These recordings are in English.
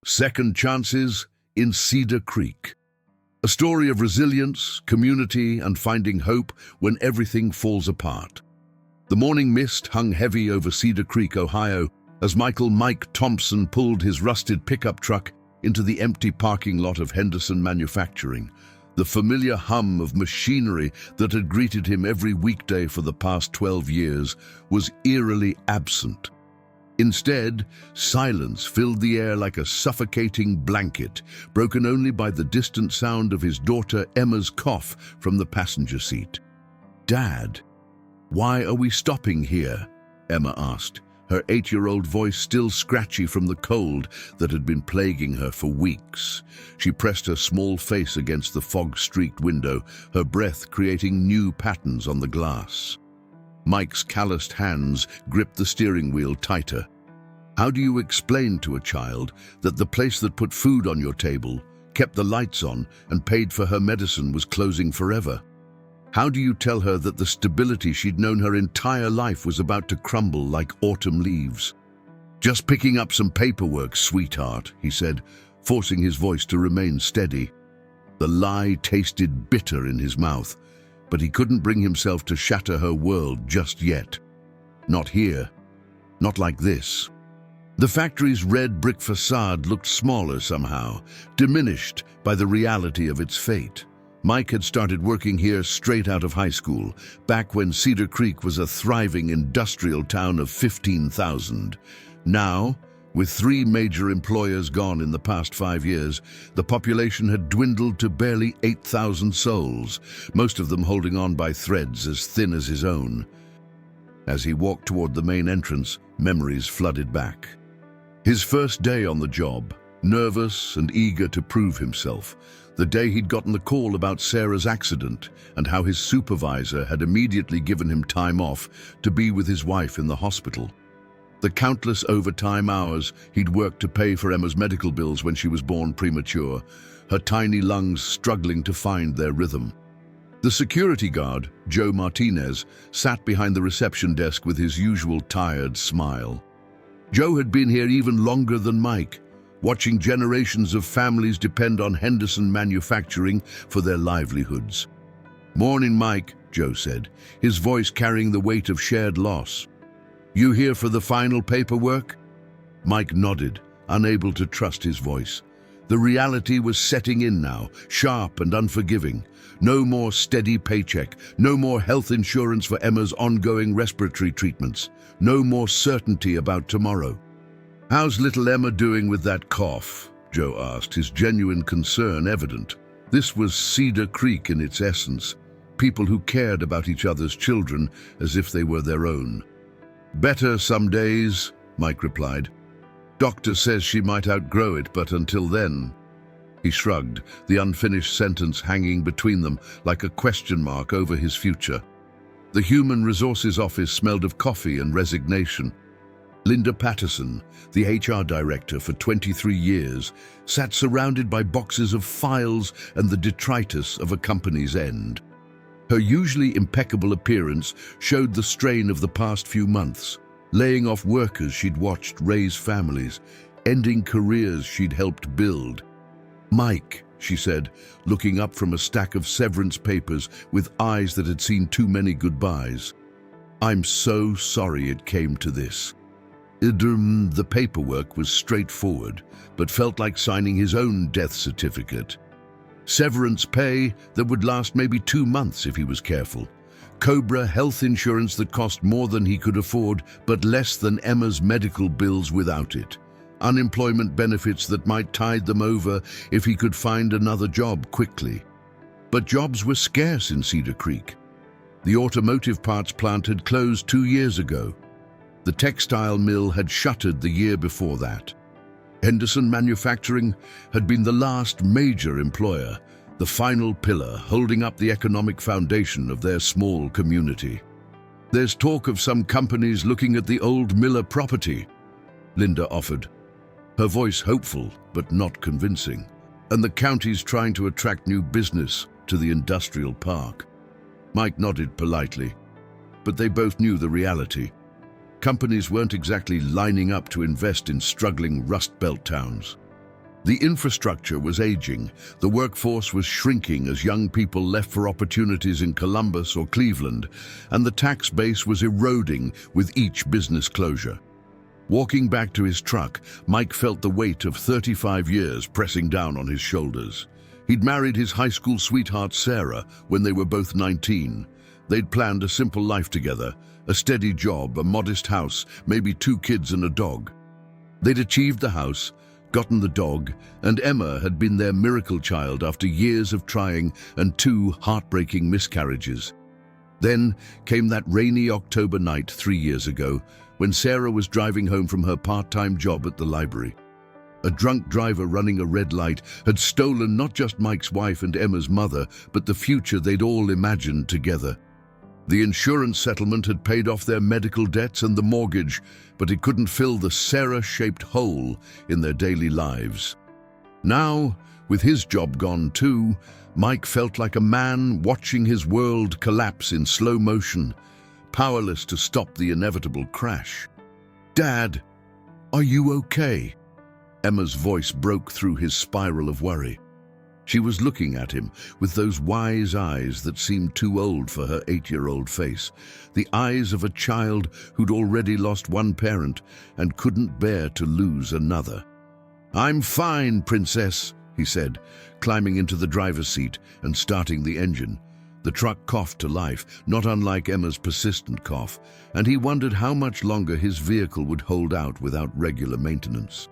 Second Chances in Cedar Creek. A story of resilience, community, and finding hope when everything falls apart. The morning mist hung heavy over Cedar Creek, Ohio, as Michael Mike Thompson pulled his rusted pickup truck into the empty parking lot of Henderson Manufacturing. The familiar hum of machinery that had greeted him every weekday for the past 12 years was eerily absent. Instead, silence filled the air like a suffocating blanket, broken only by the distant sound of his daughter Emma's cough from the passenger seat. "Dad, why are we stopping here?" Emma asked, her 8-year-old voice still scratchy from the cold that had been plaguing her for weeks. She pressed her small face against the fog-streaked window, her breath creating new patterns on the glass. Mike's calloused hands gripped the steering wheel tighter. How do you explain to a child that the place that put food on your table, kept the lights on, and paid for her medicine was closing forever? How do you tell her that the stability she'd known her entire life was about to crumble like autumn leaves? "Just picking up some paperwork, sweetheart," he said, forcing his voice to remain steady. The lie tasted bitter in his mouth, but he couldn't bring himself to shatter her world just yet. Not here. Not like this. The factory's red brick facade looked smaller somehow, diminished by the reality of its fate. Mike had started working here straight out of high school, back when Cedar Creek was a thriving industrial town of 15,000. Now, with 3 major employers gone in the past 5 years, the population had dwindled to barely 8,000 souls, most of them holding on by threads as thin as his own. As he walked toward the main entrance, memories flooded back. His first day on the job, nervous and eager to prove himself. The day he'd gotten the call about Sarah's accident and how his supervisor had immediately given him time off to be with his wife in the hospital. The countless overtime hours he'd worked to pay for Emma's medical bills when she was born premature, her tiny lungs struggling to find their rhythm. The security guard, Joe Martinez, sat behind the reception desk with his usual tired smile. Joe had been here even longer than Mike, watching generations of families depend on Henderson Manufacturing for their livelihoods. "Morning, Mike," Joe said, his voice carrying the weight of shared loss. "You here for the final paperwork?" Mike nodded, unable to trust his voice. The reality was setting in now, sharp and unforgiving. No more steady paycheck, no more health insurance for Emma's ongoing respiratory treatments, no more certainty about tomorrow. "How's little Emma doing with that cough?" Joe asked, his genuine concern evident. This was Cedar Creek in its essence, people who cared about each other's children as if they were their own. "Better some days," Mike replied. "Doctor says she might outgrow it, but until then..." He shrugged, the unfinished sentence hanging between them like a question mark over his future. The Human Resources office smelled of coffee and resignation. Linda Patterson, the HR director for 23 years, sat surrounded by boxes of files and the detritus of a company's end. Her usually impeccable appearance showed the strain of the past few months, laying off workers she'd watched raise families, ending careers she'd helped build. "Mike," she said, looking up from a stack of severance papers with eyes that had seen too many goodbyes. "I'm so sorry it came to this." The paperwork was straightforward, but felt like signing his own death certificate. Severance pay that would last maybe 2 months if he was careful. Cobra health insurance that cost more than he could afford, but less than Emma's medical bills without it. Unemployment benefits that might tide them over if he could find another job quickly. But jobs were scarce in Cedar Creek. The automotive parts plant had closed 2 years ago. The textile mill had shuttered the year before that. Henderson Manufacturing had been the last major employer, the final pillar holding up the economic foundation of their small community. "There's talk of some companies looking at the old Miller property," Linda offered, her voice hopeful but not convincing. "And the county's trying to attract new business to the industrial park." Mike nodded politely, but they both knew the reality. Companies weren't exactly lining up to invest in struggling Rust Belt towns. The infrastructure was aging, the workforce was shrinking as young people left for opportunities in Columbus or Cleveland, and the tax base was eroding with each business closure. Walking back to his truck, Mike felt the weight of 35 years pressing down on his shoulders. He'd married his high school sweetheart Sarah when they were both 19. They'd planned a simple life together, a steady job, a modest house, maybe 2 kids and a dog. They'd achieved the house, gotten the dog, and Emma had been their miracle child after years of trying and 2 heartbreaking miscarriages. Then came that rainy October night 3 years ago when Sarah was driving home from her part-time job at the library. A drunk driver running a red light had stolen not just Mike's wife and Emma's mother, but the future they'd all imagined together. The insurance settlement had paid off their medical debts and the mortgage, but it couldn't fill the Sarah-shaped hole in their daily lives. Now, with his job gone too, Mike felt like a man watching his world collapse in slow motion, powerless to stop the inevitable crash. "Dad, are you okay?" Emma's voice broke through his spiral of worry. She was looking at him with those wise eyes that seemed too old for her 8-year-old face, the eyes of a child who'd already lost one parent and couldn't bear to lose another. "I'm fine, Princess," he said, climbing into the driver's seat and starting the engine. The truck coughed to life, not unlike Emma's persistent cough, and he wondered how much longer his vehicle would hold out without regular maintenance.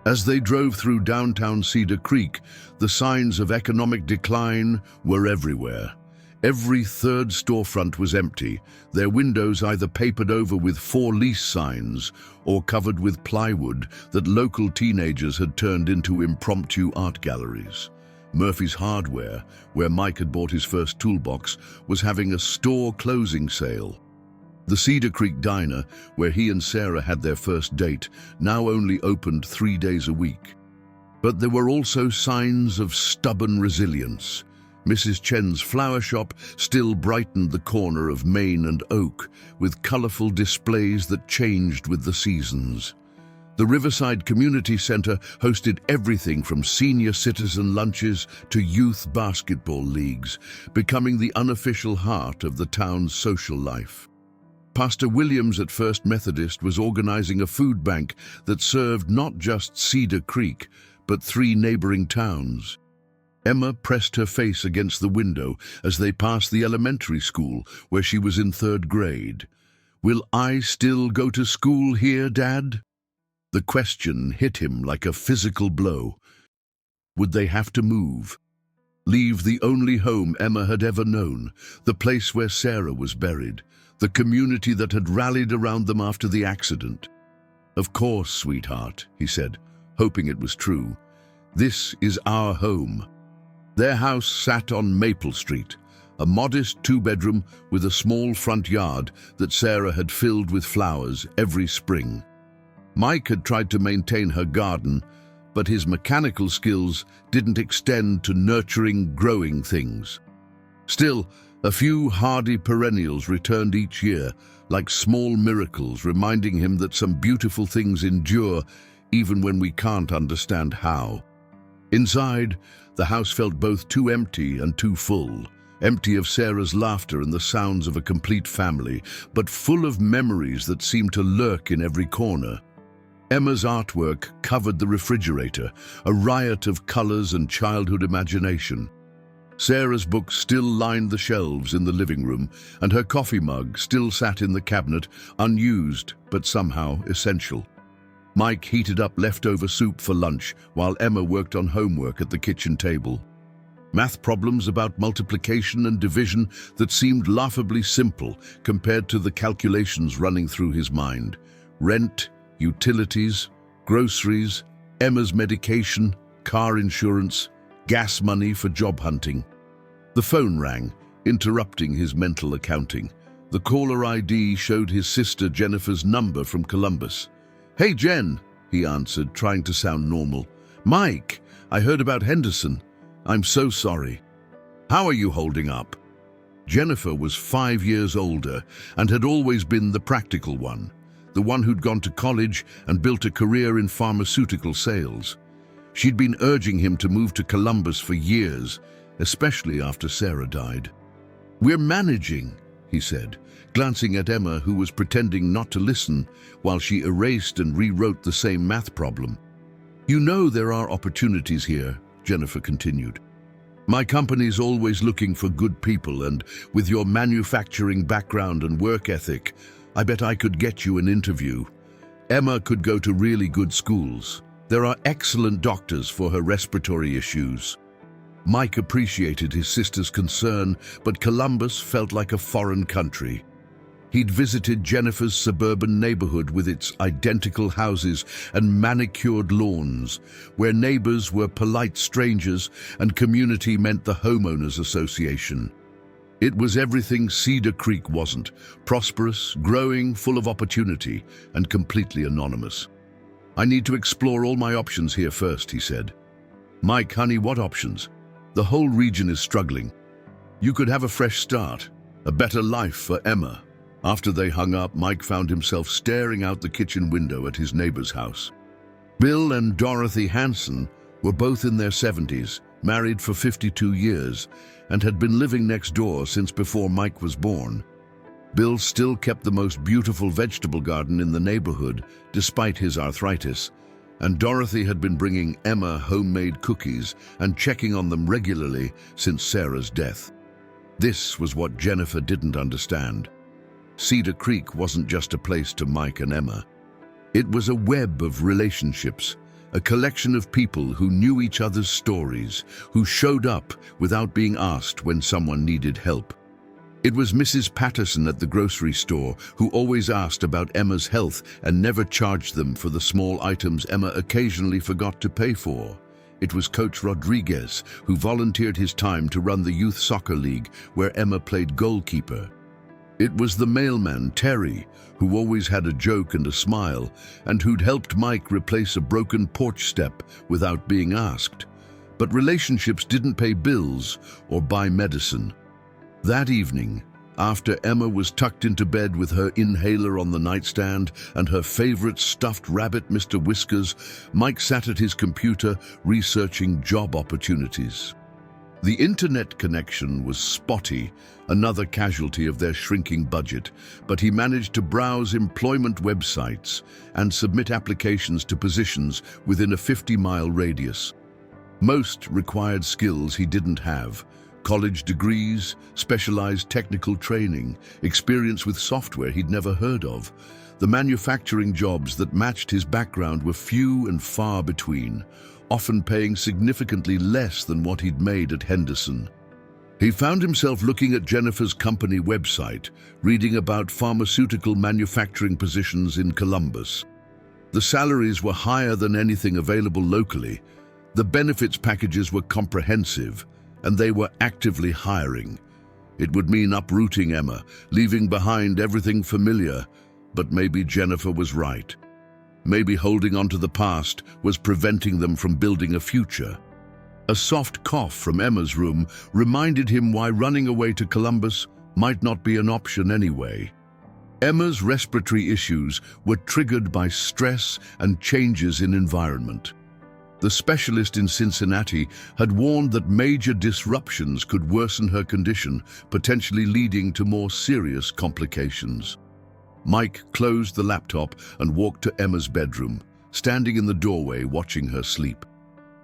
As they drove through downtown Cedar Creek, the signs of economic decline were everywhere. Every third storefront was empty, their windows either papered over with for lease signs or covered with plywood that local teenagers had turned into impromptu art galleries. Murphy's Hardware, where Mike had bought his first toolbox, was having a store closing sale. The Cedar Creek Diner, where he and Sarah had their first date, now only opened 3 days a week. But there were also signs of stubborn resilience. Mrs. Chen's flower shop still brightened the corner of Main and Oak, with colorful displays that changed with the seasons. The Riverside Community Center hosted everything from senior citizen lunches to youth basketball leagues, becoming the unofficial heart of the town's social life. Pastor Williams at First Methodist was organizing a food bank that served not just Cedar Creek, but 3 neighboring towns. Emma pressed her face against the window as they passed the elementary school where she was in 3rd grade. "Will I still go to school here, Dad?" The question hit him like a physical blow. Would they have to move? Leave the only home Emma had ever known, the place where Sarah was buried, the community that had rallied around them after the accident? "Of course, sweetheart," he said, hoping it was true. "This is our home." Their house sat on Maple Street, a modest 2-bedroom with a small front yard that Sarah had filled with flowers every spring. Mike had tried to maintain her garden, but his mechanical skills didn't extend to nurturing, growing things. Still, a few hardy perennials returned each year, like small miracles, reminding him that some beautiful things endure even when we can't understand how. Inside, the house felt both too empty and too full, empty of Sarah's laughter and the sounds of a complete family, but full of memories that seemed to lurk in every corner. Emma's artwork covered the refrigerator, a riot of colors and childhood imagination. Sarah's books still lined the shelves in the living room, and her coffee mug still sat in the cabinet, unused but somehow essential. Mike heated up leftover soup for lunch while Emma worked on homework at the kitchen table. Math problems about multiplication and division that seemed laughably simple compared to the calculations running through his mind. Rent, utilities, groceries, Emma's medication, car insurance, gas money for job hunting. The phone rang, interrupting his mental accounting. The caller ID showed his sister Jennifer's number from Columbus. "Hey, Jen," he answered, trying to sound normal. "Mike, I heard about Henderson. I'm so sorry. How are you holding up?" Jennifer was 5 years older and had always been the practical one, the one who'd gone to college and built a career in pharmaceutical sales. She'd been urging him to move to Columbus for years, especially after Sarah died. "We're managing," he said, glancing at Emma, who was pretending not to listen while she erased and rewrote the same math problem. "You know there are opportunities here," Jennifer continued. "My company's always looking for good people, and with your manufacturing background and work ethic, I bet I could get you an interview. Emma could go to really good schools. There are excellent doctors for her respiratory issues." Mike appreciated his sister's concern, but Columbus felt like a foreign country. He'd visited Jennifer's suburban neighborhood with its identical houses and manicured lawns, where neighbors were polite strangers and community meant the homeowners association. It was everything Cedar Creek wasn't: prosperous, growing, full of opportunity, and completely anonymous. "I need to explore all my options here first," he said. "Mike, honey, what options? The whole region is struggling. You could have a fresh start, a better life for Emma." After they hung up, Mike found himself staring out the kitchen window at his neighbor's house. Bill and Dorothy Hanson were both in their 70s, married for 52 years, and had been living next door since before Mike was born. Bill still kept the most beautiful vegetable garden in the neighborhood, despite his arthritis, and Dorothy had been bringing Emma homemade cookies and checking on them regularly since Sarah's death. This was what Jennifer didn't understand. Cedar Creek wasn't just a place to Mike and Emma. It was a web of relationships, a collection of people who knew each other's stories, who showed up without being asked when someone needed help. It was Mrs. Patterson at the grocery store who always asked about Emma's health and never charged them for the small items Emma occasionally forgot to pay for. It was Coach Rodriguez who volunteered his time to run the youth soccer league where Emma played goalkeeper. It was the mailman, Terry, who always had a joke and a smile, and who'd helped Mike replace a broken porch step without being asked. But relationships didn't pay bills or buy medicine. That evening, after Emma was tucked into bed with her inhaler on the nightstand and her favorite stuffed rabbit, Mr. Whiskers, Mike sat at his computer researching job opportunities. The internet connection was spotty, another casualty of their shrinking budget, but he managed to browse employment websites and submit applications to positions within a 50-mile radius. Most required skills he didn't have: college degrees, specialized technical training, experience with software he'd never heard of. The manufacturing jobs that matched his background were few and far between, often paying significantly less than what he'd made at Henderson. He found himself looking at Jennifer's company website, reading about pharmaceutical manufacturing positions in Columbus. The salaries were higher than anything available locally, the benefits packages were comprehensive, and they were actively hiring. It would mean uprooting Emma, leaving behind everything familiar, but maybe Jennifer was right. Maybe holding on to the past was preventing them from building a future. A soft cough from Emma's room reminded him why running away to Columbus might not be an option anyway. Emma's respiratory issues were triggered by stress and changes in environment. The specialist in Cincinnati had warned that major disruptions could worsen her condition, potentially leading to more serious complications. Mike closed the laptop and walked to Emma's bedroom, standing in the doorway watching her sleep.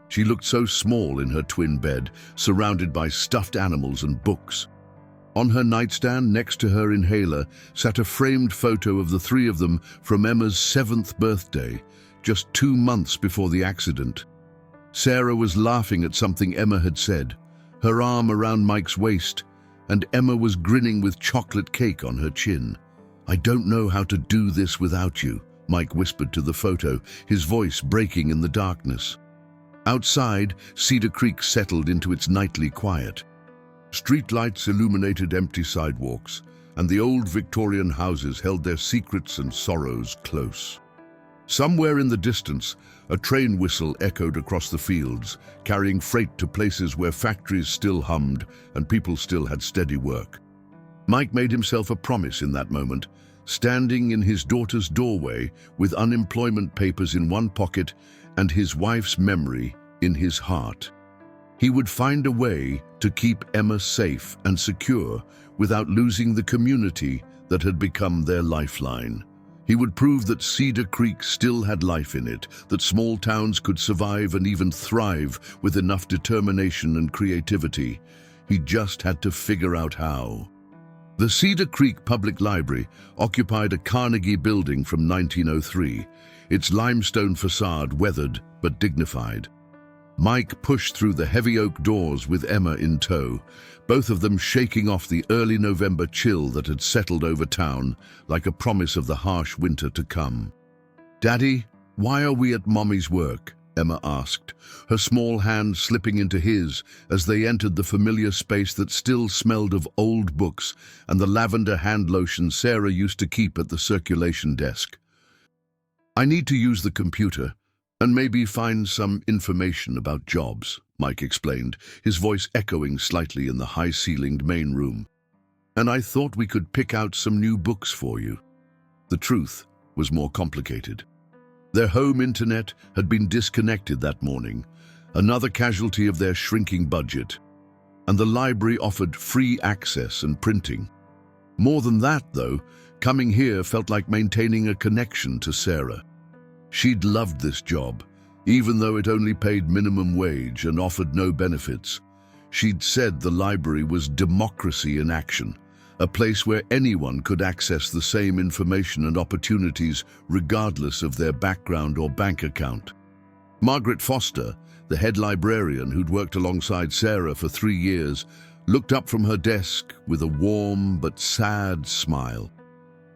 She looked so small in her twin bed, surrounded by stuffed animals and books. On her nightstand next to her inhaler sat a framed photo of the three of them from Emma's 7th birthday, just 2 months before the accident. Sarah was laughing at something Emma had said, her arm around Mike's waist, and Emma was grinning with chocolate cake on her chin. "I don't know how to do this without you," Mike whispered to the photo, his voice breaking in the darkness. Outside, Cedar Creek settled into its nightly quiet. Streetlights illuminated empty sidewalks, and the old Victorian houses held their secrets and sorrows close. Somewhere in the distance, a train whistle echoed across the fields, carrying freight to places where factories still hummed and people still had steady work. Mike made himself a promise in that moment, standing in his daughter's doorway with unemployment papers in one pocket and his wife's memory in his heart. He would find a way to keep Emma safe and secure without losing the community that had become their lifeline. He would prove that Cedar Creek still had life in it, that small towns could survive and even thrive with enough determination and creativity. He just had to figure out how. The Cedar Creek Public Library occupied a Carnegie building from 1903, its limestone facade weathered but dignified. Mike pushed through the heavy oak doors with Emma in tow, both of them shaking off the early November chill that had settled over town like a promise of the harsh winter to come. "Daddy, why are we at Mommy's work?" Emma asked, her small hand slipping into his as they entered the familiar space that still smelled of old books and the lavender hand lotion Sarah used to keep at the circulation desk. "I need to use the computer and maybe find some information about jobs," Mike explained, his voice echoing slightly in the high-ceilinged main room. "And I thought we could pick out some new books for you." The truth was more complicated. Their home internet had been disconnected that morning, another casualty of their shrinking budget, and the library offered free access and printing. More than that, though, coming here felt like maintaining a connection to Sarah. She'd loved this job, even though it only paid minimum wage and offered no benefits. She'd said the library was democracy in action, a place where anyone could access the same information and opportunities regardless of their background or bank account. Margaret Foster, the head librarian who'd worked alongside Sarah for 3 years, looked up from her desk with a warm but sad smile.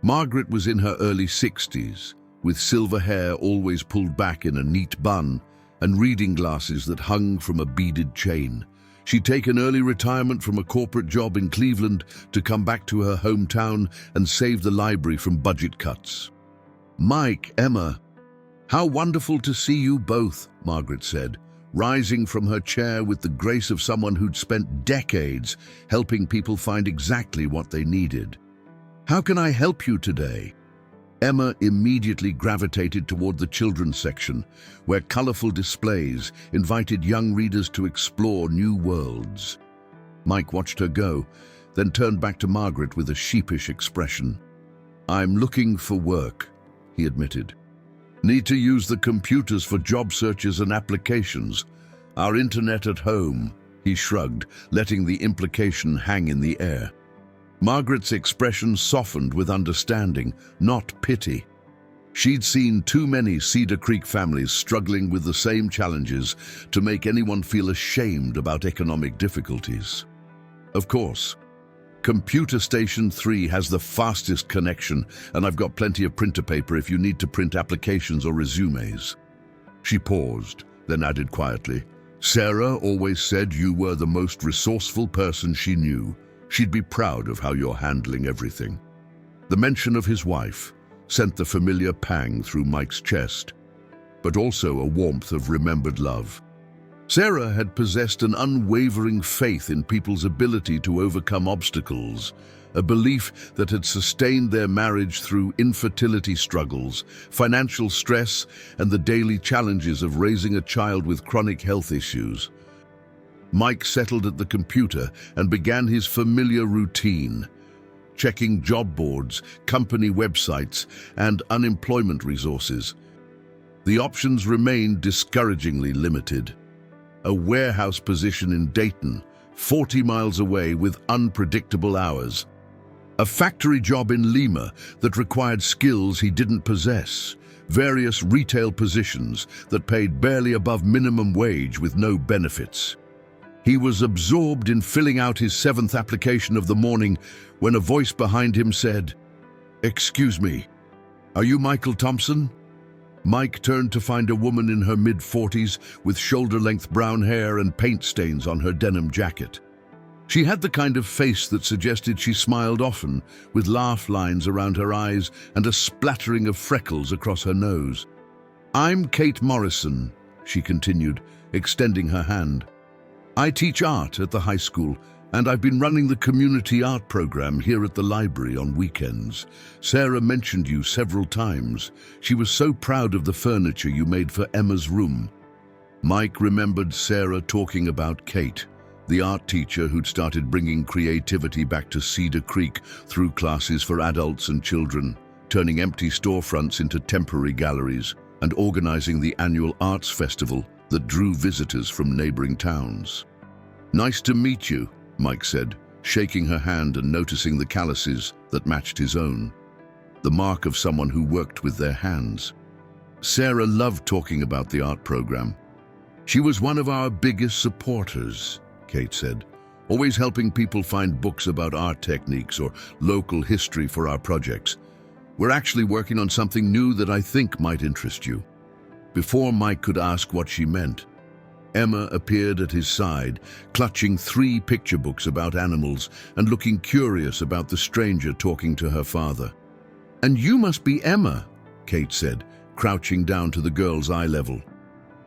Margaret was in her early 60s, with silver hair always pulled back in a neat bun and reading glasses that hung from a beaded chain. She'd taken early retirement from a corporate job in Cleveland to come back to her hometown and save the library from budget cuts. "Mike, Emma, how wonderful to see you both," Margaret said, rising from her chair with the grace of someone who'd spent decades helping people find exactly what they needed. "How can I help you today?" Emma immediately gravitated toward the children's section, where colorful displays invited young readers to explore new worlds. Mike watched her go, then turned back to Margaret with a sheepish expression. "I'm looking for work," he admitted. "Need to use the computers for job searches and applications. Our internet at home," he shrugged, letting the implication hang in the air. Margaret's expression softened with understanding, not pity. She'd seen too many Cedar Creek families struggling with the same challenges to make anyone feel ashamed about economic difficulties. "Of course. Computer Station 3 has the fastest connection, and I've got plenty of printer paper if you need to print applications or resumes." She paused, then added quietly, "Sarah always said you were the most resourceful person she knew. She'd be proud of how you're handling everything." The mention of his wife sent the familiar pang through Mike's chest, but also a warmth of remembered love. Sarah had possessed an unwavering faith in people's ability to overcome obstacles, a belief that had sustained their marriage through infertility struggles, financial stress, and the daily challenges of raising a child with chronic health issues. Mike settled at the computer and began his familiar routine, checking job boards, company websites, and unemployment resources. The options remained discouragingly limited. A warehouse position in Dayton, 40 miles away with unpredictable hours. A factory job in Lima that required skills he didn't possess. Various retail positions that paid barely above minimum wage with no benefits. He was absorbed in filling out his 7th application of the morning when a voice behind him said, "Excuse me, are you Michael Thompson?" Mike turned to find a woman in her mid-40s with shoulder-length brown hair and paint stains on her denim jacket. She had the kind of face that suggested she smiled often, with laugh lines around her eyes and a splattering of freckles across her nose. "I'm Kate Morrison," she continued, extending her hand. "I teach art at the high school, and I've been running the community art program here at the library on weekends. Sarah mentioned you several times. She was so proud of the furniture you made for Emma's room." Mike remembered Sarah talking about Kate, the art teacher who'd started bringing creativity back to Cedar Creek through classes for adults and children, turning empty storefronts into temporary galleries, and organizing the annual arts festival that drew visitors from neighboring towns. "Nice to meet you," Mike said, shaking her hand and noticing the calluses that matched his own, the mark of someone who worked with their hands. Sarah loved talking about the art program. "She was one of our biggest supporters," Kate said, "always helping people find books about art techniques or local history for our projects. We're actually working on something new that I think might interest you." Before Mike could ask what she meant, Emma appeared at his side, clutching 3 picture books about animals and looking curious about the stranger talking to her father. "And you must be Emma," Kate said, crouching down to the girl's eye level.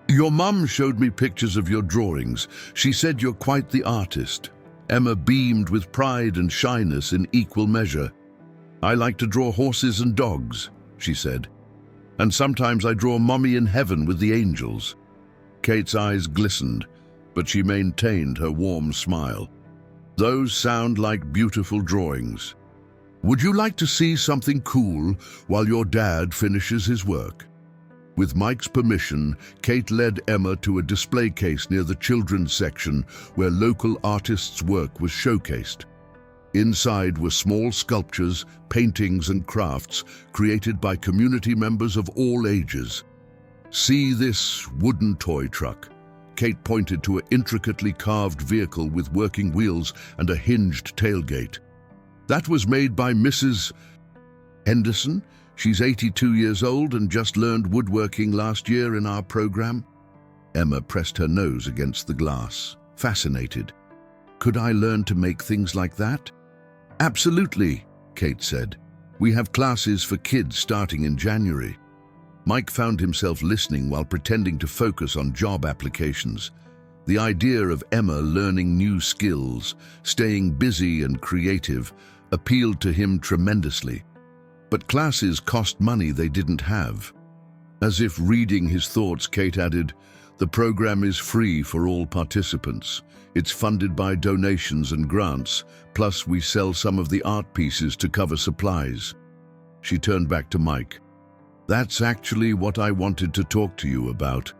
"Your mum showed me pictures of your drawings. She said you're quite the artist." Emma beamed with pride and shyness in equal measure. "I like to draw horses and dogs," she said. "And sometimes I draw Mommy in heaven with the angels." Kate's eyes glistened, but she maintained her warm smile. "Those sound like beautiful drawings. Would you like to see something cool while your dad finishes his work?" With Mike's permission, Kate led Emma to a display case near the children's section where local artists' work was showcased. Inside were small sculptures, paintings and crafts created by community members of all ages. "See this wooden toy truck?" Kate pointed to an intricately carved vehicle with working wheels and a hinged tailgate. "That was made by Mrs. Henderson. She's 82 years old and just learned woodworking last year in our program." Emma pressed her nose against the glass, fascinated. "Could I learn to make things like that?" "Absolutely," Kate said. "We have classes for kids starting in January." Mike found himself listening while pretending to focus on job applications. The idea of Emma learning new skills, staying busy and creative, appealed to him tremendously. But classes cost money they didn't have. As if reading his thoughts, Kate added, "The program is free for all participants. It's funded by donations and grants, plus we sell some of the art pieces to cover supplies." She turned back to Mike. "That's actually what I wanted to talk to you about.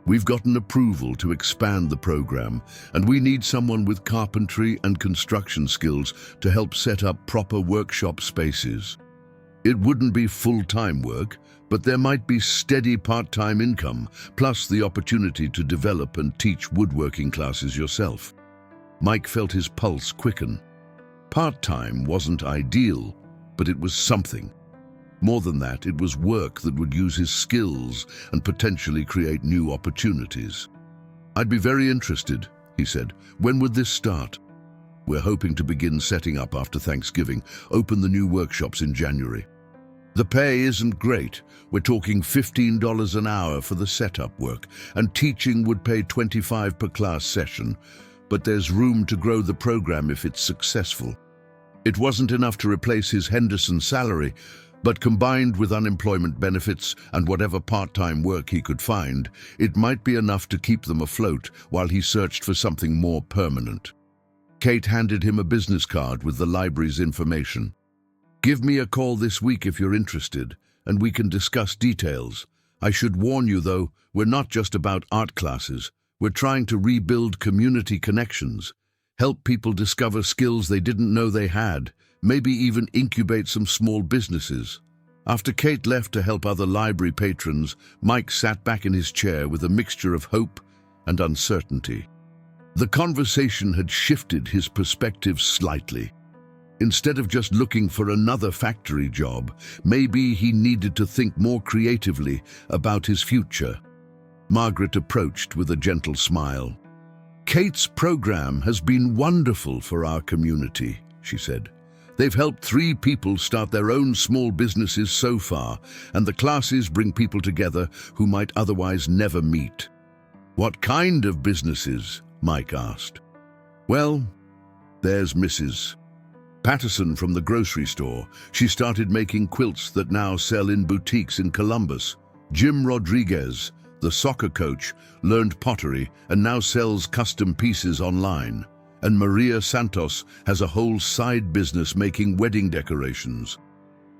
We've gotten approval to expand the program, and we need someone with carpentry and construction skills to help set up proper workshop spaces. It wouldn't be full-time work, but there might be steady part-time income, plus the opportunity to develop and teach woodworking classes yourself." Mike felt his pulse quicken. Part-time wasn't ideal, but it was something. More than that, it was work that would use his skills and potentially create new opportunities. "I'd be very interested," he said. "When would this start?" "We're hoping to begin setting up after Thanksgiving, open the new workshops in January. The pay isn't great. We're talking $15 an hour for the setup work, and teaching would pay $25 per class session, but there's room to grow the program if it's successful." It wasn't enough to replace his Henderson salary, but combined with unemployment benefits and whatever part-time work he could find, it might be enough to keep them afloat while he searched for something more permanent. Kate handed him a business card with the library's information. "Give me a call this week if you're interested, and we can discuss details. I should warn you, though, we're not just about art classes. We're trying to rebuild community connections, help people discover skills they didn't know they had, maybe even incubate some small businesses." After Kate left to help other library patrons, Mike sat back in his chair with a mixture of hope and uncertainty. The conversation had shifted his perspective slightly. Instead of just looking for another factory job, maybe he needed to think more creatively about his future. Margaret approached with a gentle smile. "Kate's program has been wonderful for our community," she said. "They've helped 3 people start their own small businesses so far, and the classes bring people together who might otherwise never meet." "What kind of businesses?" Mike asked. "Well, there's Mrs. Patterson from the grocery store. She started making quilts that now sell in boutiques in Columbus. Jim Rodriguez, The soccer coach learned pottery and now sells custom pieces online. And Maria Santos has a whole side business making wedding decorations.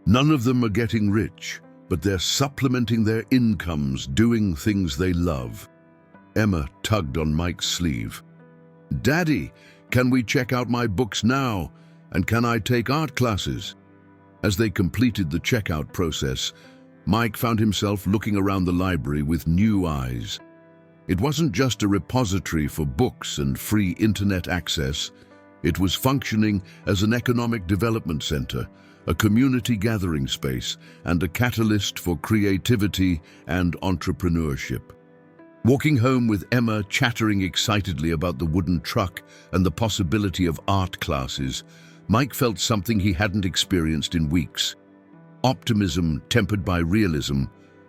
None of them are getting rich, but they're supplementing their incomes doing things they love. Emma tugged on Mike's sleeve. "Daddy, can we check out my books now? And can I take art classes?" As they completed the checkout process, Mike found himself looking around the library with new eyes. It wasn't just a repository for books and free internet access. It was functioning as an economic development center, a community gathering space, and a catalyst for creativity and entrepreneurship. Walking home with Emma chattering excitedly about the wooden truck and the possibility of art classes, Mike felt something he hadn't experienced in weeks. Optimism tempered by realism,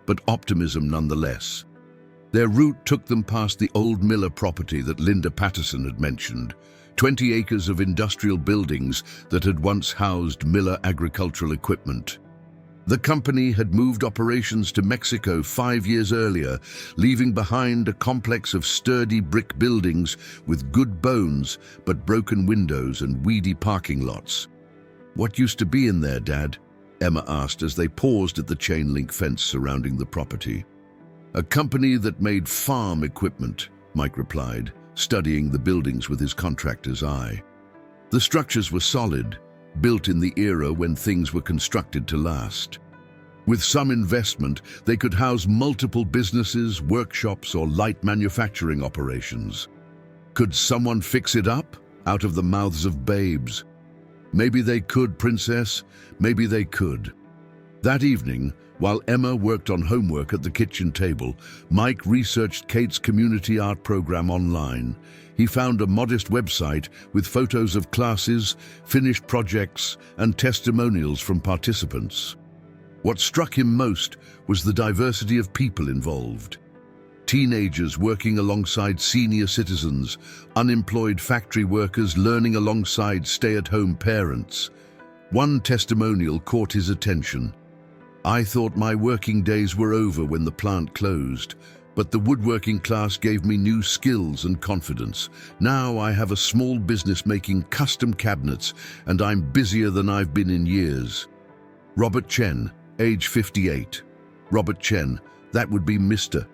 but optimism nonetheless. Their route took them past the old Miller property that Linda Patterson had mentioned, 20 acres of industrial buildings that had once housed Miller agricultural equipment. The company had moved operations to Mexico 5 years earlier, leaving behind a complex of sturdy brick buildings with good bones but broken windows and weedy parking lots. "What used to be in there, Dad?" Emma asked as they paused at the chain-link fence surrounding the property. "A company that made farm equipment," Mike replied, studying the buildings with his contractor's eye. The structures were solid, built in the era when things were constructed to last. With some investment, they could house multiple businesses, workshops, or light manufacturing operations. Could someone fix it up? Out of the mouths of babes. "Maybe they could, Princess. Maybe they could." That evening, while Emma worked on homework at the kitchen table, Mike researched Kate's community art program online. He found a modest website with photos of classes, finished projects, and testimonials from participants. What struck him most was the diversity of people involved. Teenagers working alongside senior citizens, unemployed factory workers learning alongside stay-at-home parents. One testimonial caught his attention. "I thought my working days were over when the plant closed, but the woodworking class gave me new skills and confidence. Now I have a small business making custom cabinets, and I'm busier than I've been in years." Robert Chen, age 58. Robert Chen, that would be Mr.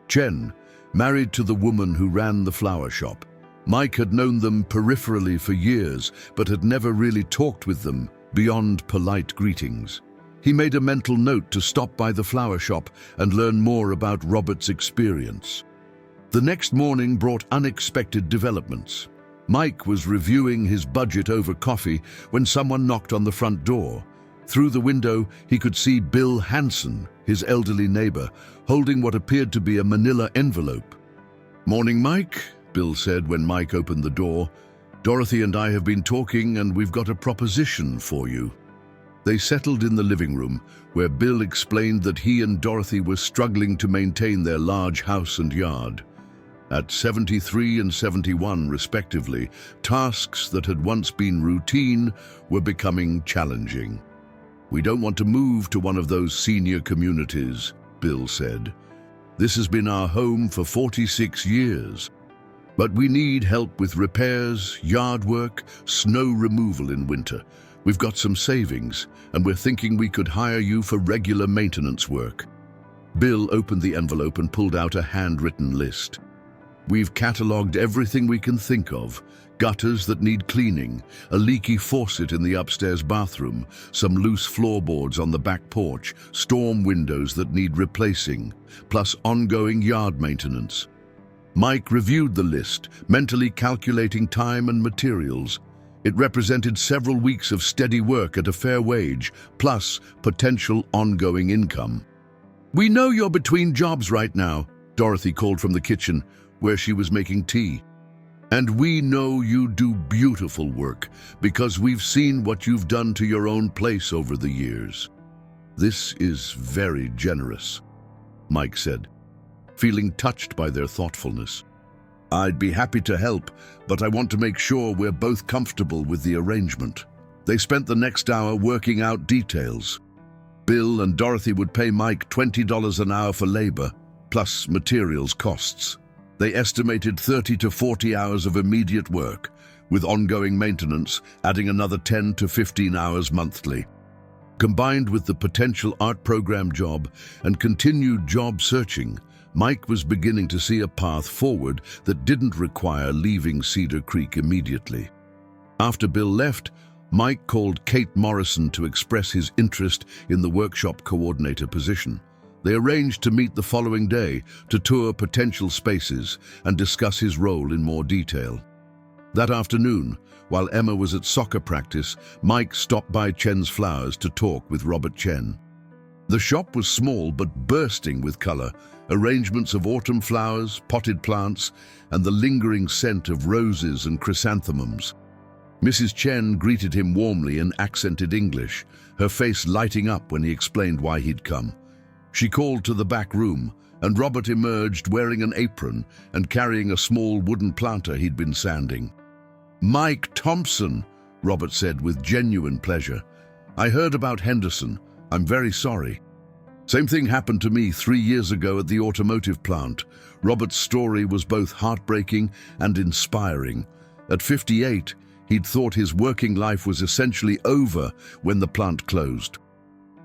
Chen, married to the woman who ran the flower shop. Mike had known them peripherally for years, but had never really talked with them beyond polite greetings. He made a mental note to stop by the flower shop and learn more about Robert's experience. The next morning brought unexpected developments. Mike was reviewing his budget over coffee when someone knocked on the front door. Through the window, he could see Bill Hansen, his elderly neighbor, holding what appeared to be a manila envelope. "Morning, Mike," Bill said when Mike opened the door. "Dorothy and I have been talking, and we've got a proposition for you." They settled in the living room, where Bill explained that he and Dorothy were struggling to maintain their large house and yard. At 73 and 71, respectively, tasks that had once been routine were becoming challenging. "We don't want to move to one of those senior communities," Bill said. "This has been our home for 46 years. But we need help with repairs, yard work, snow removal in winter. We've got some savings, and we're thinking we could hire you for regular maintenance work." Bill opened the envelope and pulled out a handwritten list. "We've catalogued everything we can think of. Gutters that need cleaning, a leaky faucet in the upstairs bathroom, some loose floorboards on the back porch, storm windows that need replacing, plus ongoing yard maintenance." Mike reviewed the list, mentally calculating time and materials. It represented several weeks of steady work at a fair wage, plus potential ongoing income. "We know you're between jobs right now," Dorothy called from the kitchen, where she was making tea. "And we know you do beautiful work, because we've seen what you've done to your own place over the years." "This is very generous," Mike said, feeling touched by their thoughtfulness. "I'd be happy to help, but I want to make sure we're both comfortable with the arrangement." They spent the next hour working out details. Bill and Dorothy would pay Mike $20 an hour for labor, plus materials costs. They estimated 30 to 40 hours of immediate work, with ongoing maintenance adding another 10 to 15 hours monthly. Combined with the potential art program job and continued job searching, Mike was beginning to see a path forward that didn't require leaving Cedar Creek immediately. After Bill left, Mike called Kate Morrison to express his interest in the workshop coordinator position. They arranged to meet the following day to tour potential spaces and discuss his role in more detail. That afternoon, while Emma was at soccer practice, Mike stopped by Chen's Flowers to talk with Robert Chen. The shop was small but bursting with color, arrangements of autumn flowers, potted plants, and the lingering scent of roses and chrysanthemums. Mrs. Chen greeted him warmly in accented English, her face lighting up when he explained why he'd come. She called to the back room, and Robert emerged wearing an apron and carrying a small wooden planter he'd been sanding. "Mike Thompson," Robert said with genuine pleasure. "I heard about Henderson. I'm very sorry." "Same thing happened to me 3 years ago at the automotive plant." Robert's story was both heartbreaking and inspiring. At 58, he'd thought his working life was essentially over when the plant closed.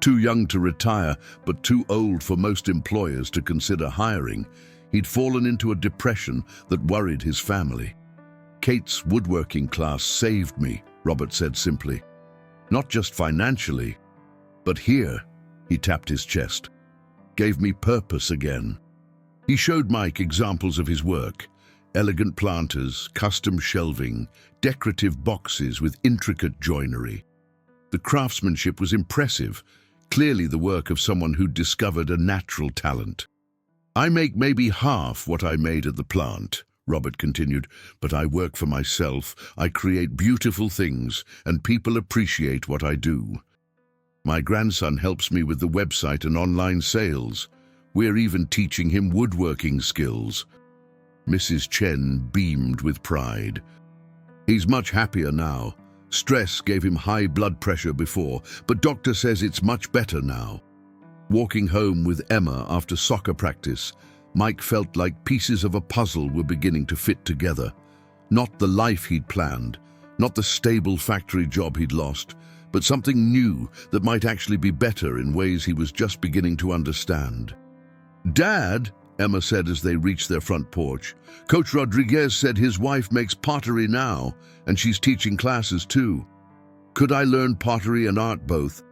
Too young to retire, but too old for most employers to consider hiring, he'd fallen into a depression that worried his family. "Kate's woodworking class saved me," Robert said simply. "Not just financially, but here," he tapped his chest, "gave me purpose again." He showed Mike examples of his work: elegant planters, custom shelving, decorative boxes with intricate joinery. The craftsmanship was impressive, clearly the work of someone who'd discovered a natural talent. "I make maybe half what I made at the plant," Robert continued, "but I work for myself. I create beautiful things, and people appreciate what I do. My grandson helps me with the website and online sales. We're even teaching him woodworking skills." Mrs. Chen beamed with pride. "He's much happier now. Stress gave him high blood pressure before, but doctor says it's much better now." Walking home with Emma after soccer practice, Mike felt like pieces of a puzzle were beginning to fit together. Not the life he'd planned, not the stable factory job he'd lost, but something new that might actually be better in ways he was just beginning to understand. "Dad," Emma said as they reached their front porch, "Coach Rodriguez said his wife makes pottery now, and she's teaching classes too. Could I learn pottery and art both?"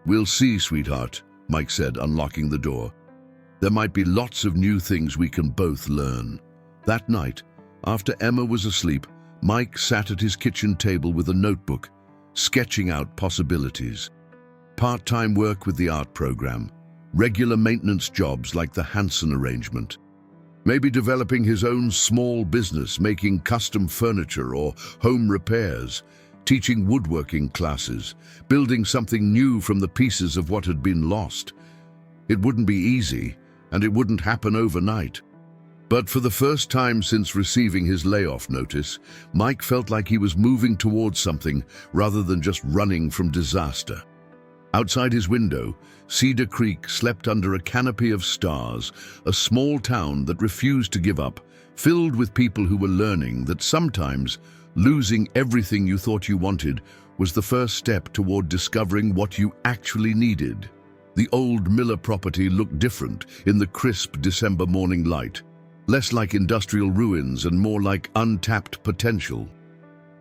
"We'll see, sweetheart," Mike said, unlocking the door. "There might be lots of new things we can both learn." That night, after Emma was asleep, Mike sat at his kitchen table with a notebook, sketching out possibilities. Part-time work with the art program, regular maintenance jobs like the Hanson arrangement, maybe developing his own small business making custom furniture or home repairs, teaching woodworking classes, building something new from the pieces of what had been lost. It wouldn't be easy, and it wouldn't happen overnight. But for the first time since receiving his layoff notice, Mike felt like he was moving towards something rather than just running from disaster. Outside his window, Cedar Creek slept under a canopy of stars, a small town that refused to give up, filled with people who were learning that sometimes losing everything you thought you wanted was the first step toward discovering what you actually needed. The old Miller property looked different in the crisp December morning light, less like industrial ruins and more like untapped potential.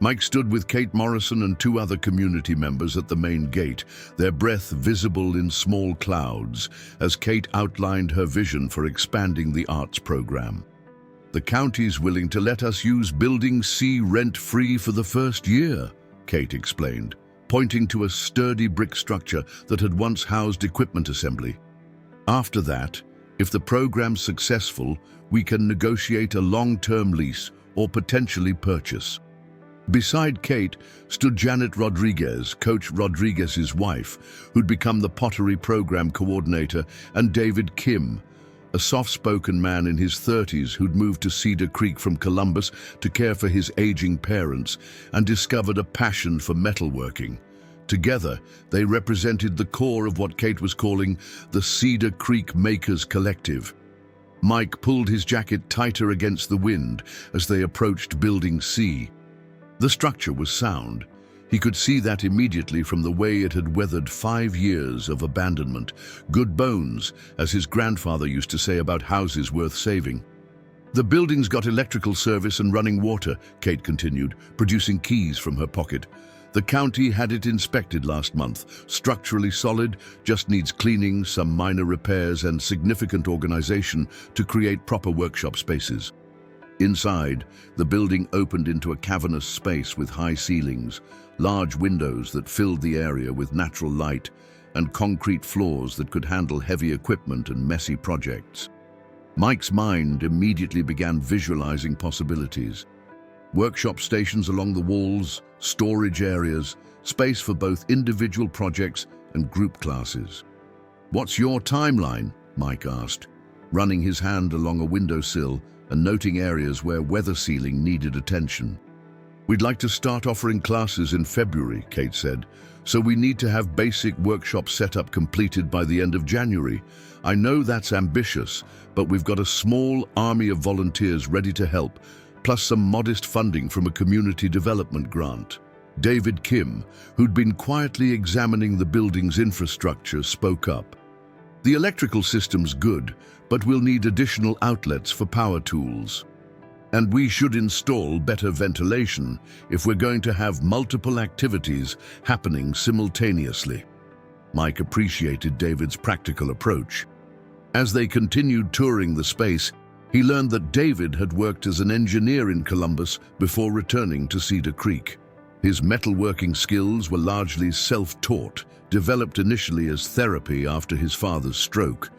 Mike stood with Kate Morrison and 2 other community members at the main gate, their breath visible in small clouds, as Kate outlined her vision for expanding the arts program. "The county's willing to let us use Building C rent-free for the first year," Kate explained, pointing to a sturdy brick structure that had once housed equipment assembly. "After that, if the program's successful, we can negotiate a long-term lease or potentially purchase." Beside Kate stood Janet Rodriguez, Coach Rodriguez's wife, who'd become the pottery program coordinator, and David Kim, a soft-spoken man in his 30s who'd moved to Cedar Creek from Columbus to care for his aging parents and discovered a passion for metalworking. Together, they represented the core of what Kate was calling the Cedar Creek Makers Collective. Mike pulled his jacket tighter against the wind as they approached Building C. The structure was sound. He could see that immediately from the way it had weathered 5 years of abandonment. Good bones, as his grandfather used to say about houses worth saving. The building's got electrical service and running water, Kate continued, producing keys from her pocket. The county had it inspected last month. Structurally solid, just needs cleaning, some minor repairs and significant organization to create proper workshop spaces. Inside, the building opened into a cavernous space with high ceilings, large windows that filled the area with natural light, and concrete floors that could handle heavy equipment and messy projects. Mike's mind immediately began visualizing possibilities. Workshop stations along the walls, storage areas, space for both individual projects and group classes. "What's your timeline?" Mike asked, running his hand along a windowsill and noting areas where weather sealing needed attention. "We'd like to start offering classes in February," Kate said, "so we need to have basic workshop setup completed by the end of January. I know that's ambitious, but we've got a small army of volunteers ready to help, plus some modest funding from a community development grant." David Kim, who'd been quietly examining the building's infrastructure, spoke up. "The electrical system's good, but we'll need additional outlets for power tools. And we should install better ventilation if we're going to have multiple activities happening simultaneously." Mike appreciated David's practical approach. As they continued touring the space, he learned that David had worked as an engineer in Columbus before returning to Cedar Creek. His metalworking skills were largely self-taught, developed initially as therapy after his father's stroke,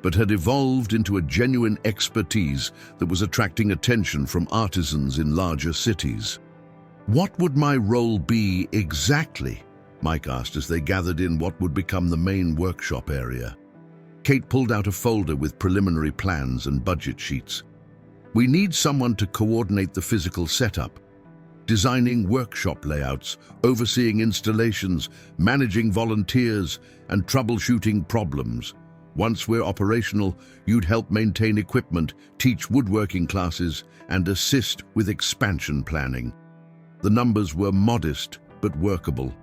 but had evolved into a genuine expertise that was attracting attention from artisans in larger cities. "What would my role be exactly?" Mike asked as they gathered in what would become the main workshop area. Kate pulled out a folder with preliminary plans and budget sheets. "We need someone to coordinate the physical setup, designing workshop layouts, overseeing installations, managing volunteers, and troubleshooting problems. Once we're operational, you'd help maintain equipment, teach woodworking classes, and assist with expansion planning." The numbers were modest but workable.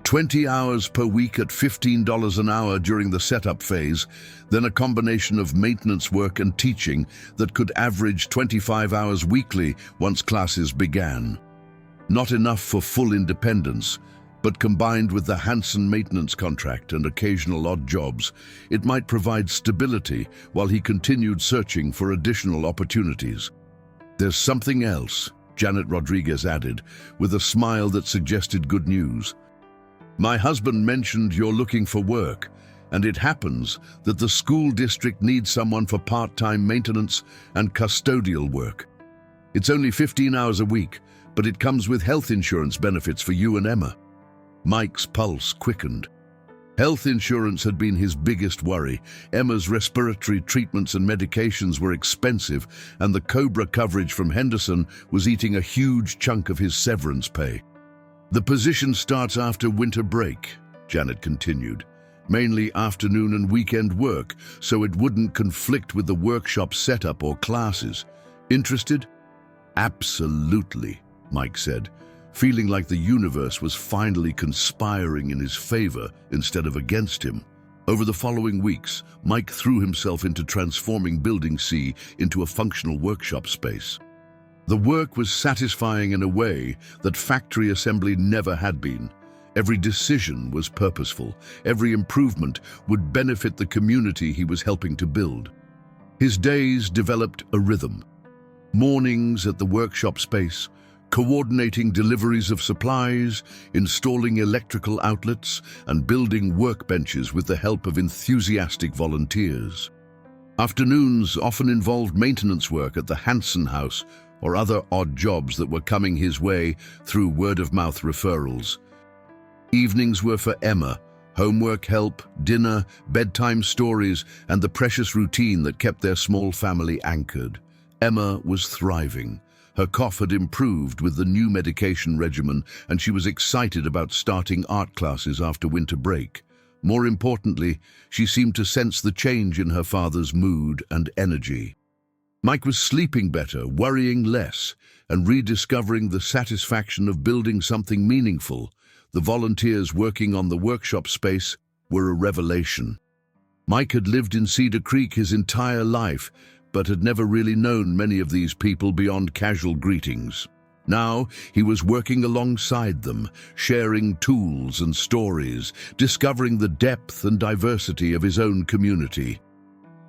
20 hours per week at $15 an hour during the setup phase, then a combination of maintenance work and teaching that could average 25 hours weekly once classes began. Not enough for full independence, but combined with the Hanson maintenance contract and occasional odd jobs, it might provide stability while he continued searching for additional opportunities. "There's something else," Janet Rodriguez added, with a smile that suggested good news. "My husband mentioned you're looking for work, and it happens that the school district needs someone for part-time maintenance and custodial work. It's only 15 hours a week, but it comes with health insurance benefits for you and Emma." Mike's pulse quickened. Health insurance had been his biggest worry. Emma's respiratory treatments and medications were expensive, and the COBRA coverage from Henderson was eating a huge chunk of his severance pay. "The position starts after winter break," Janet continued. "Mainly afternoon and weekend work, so it wouldn't conflict with the workshop setup or classes. Interested?" "Absolutely," Mike said, feeling like the universe was finally conspiring in his favor instead of against him. Over the following weeks, Mike threw himself into transforming Building C into a functional workshop space. The work was satisfying in a way that factory assembly never had been. Every decision was purposeful. Every improvement would benefit the community he was helping to build. His days developed a rhythm. Mornings at the workshop space, coordinating deliveries of supplies, installing electrical outlets, and building workbenches with the help of enthusiastic volunteers. Afternoons often involved maintenance work at the Hanson house or other odd jobs that were coming his way through word-of-mouth referrals. Evenings were for Emma, homework help, dinner, bedtime stories, and the precious routine that kept their small family anchored. Emma was thriving. Her cough had improved with the new medication regimen, and she was excited about starting art classes after winter break. More importantly, she seemed to sense the change in her father's mood and energy. Mike was sleeping better, worrying less, and rediscovering the satisfaction of building something meaningful. The volunteers working on the workshop space were a revelation. Mike had lived in Cedar Creek his entire life, but had never really known many of these people beyond casual greetings. Now he was working alongside them, sharing tools and stories, discovering the depth and diversity of his own community.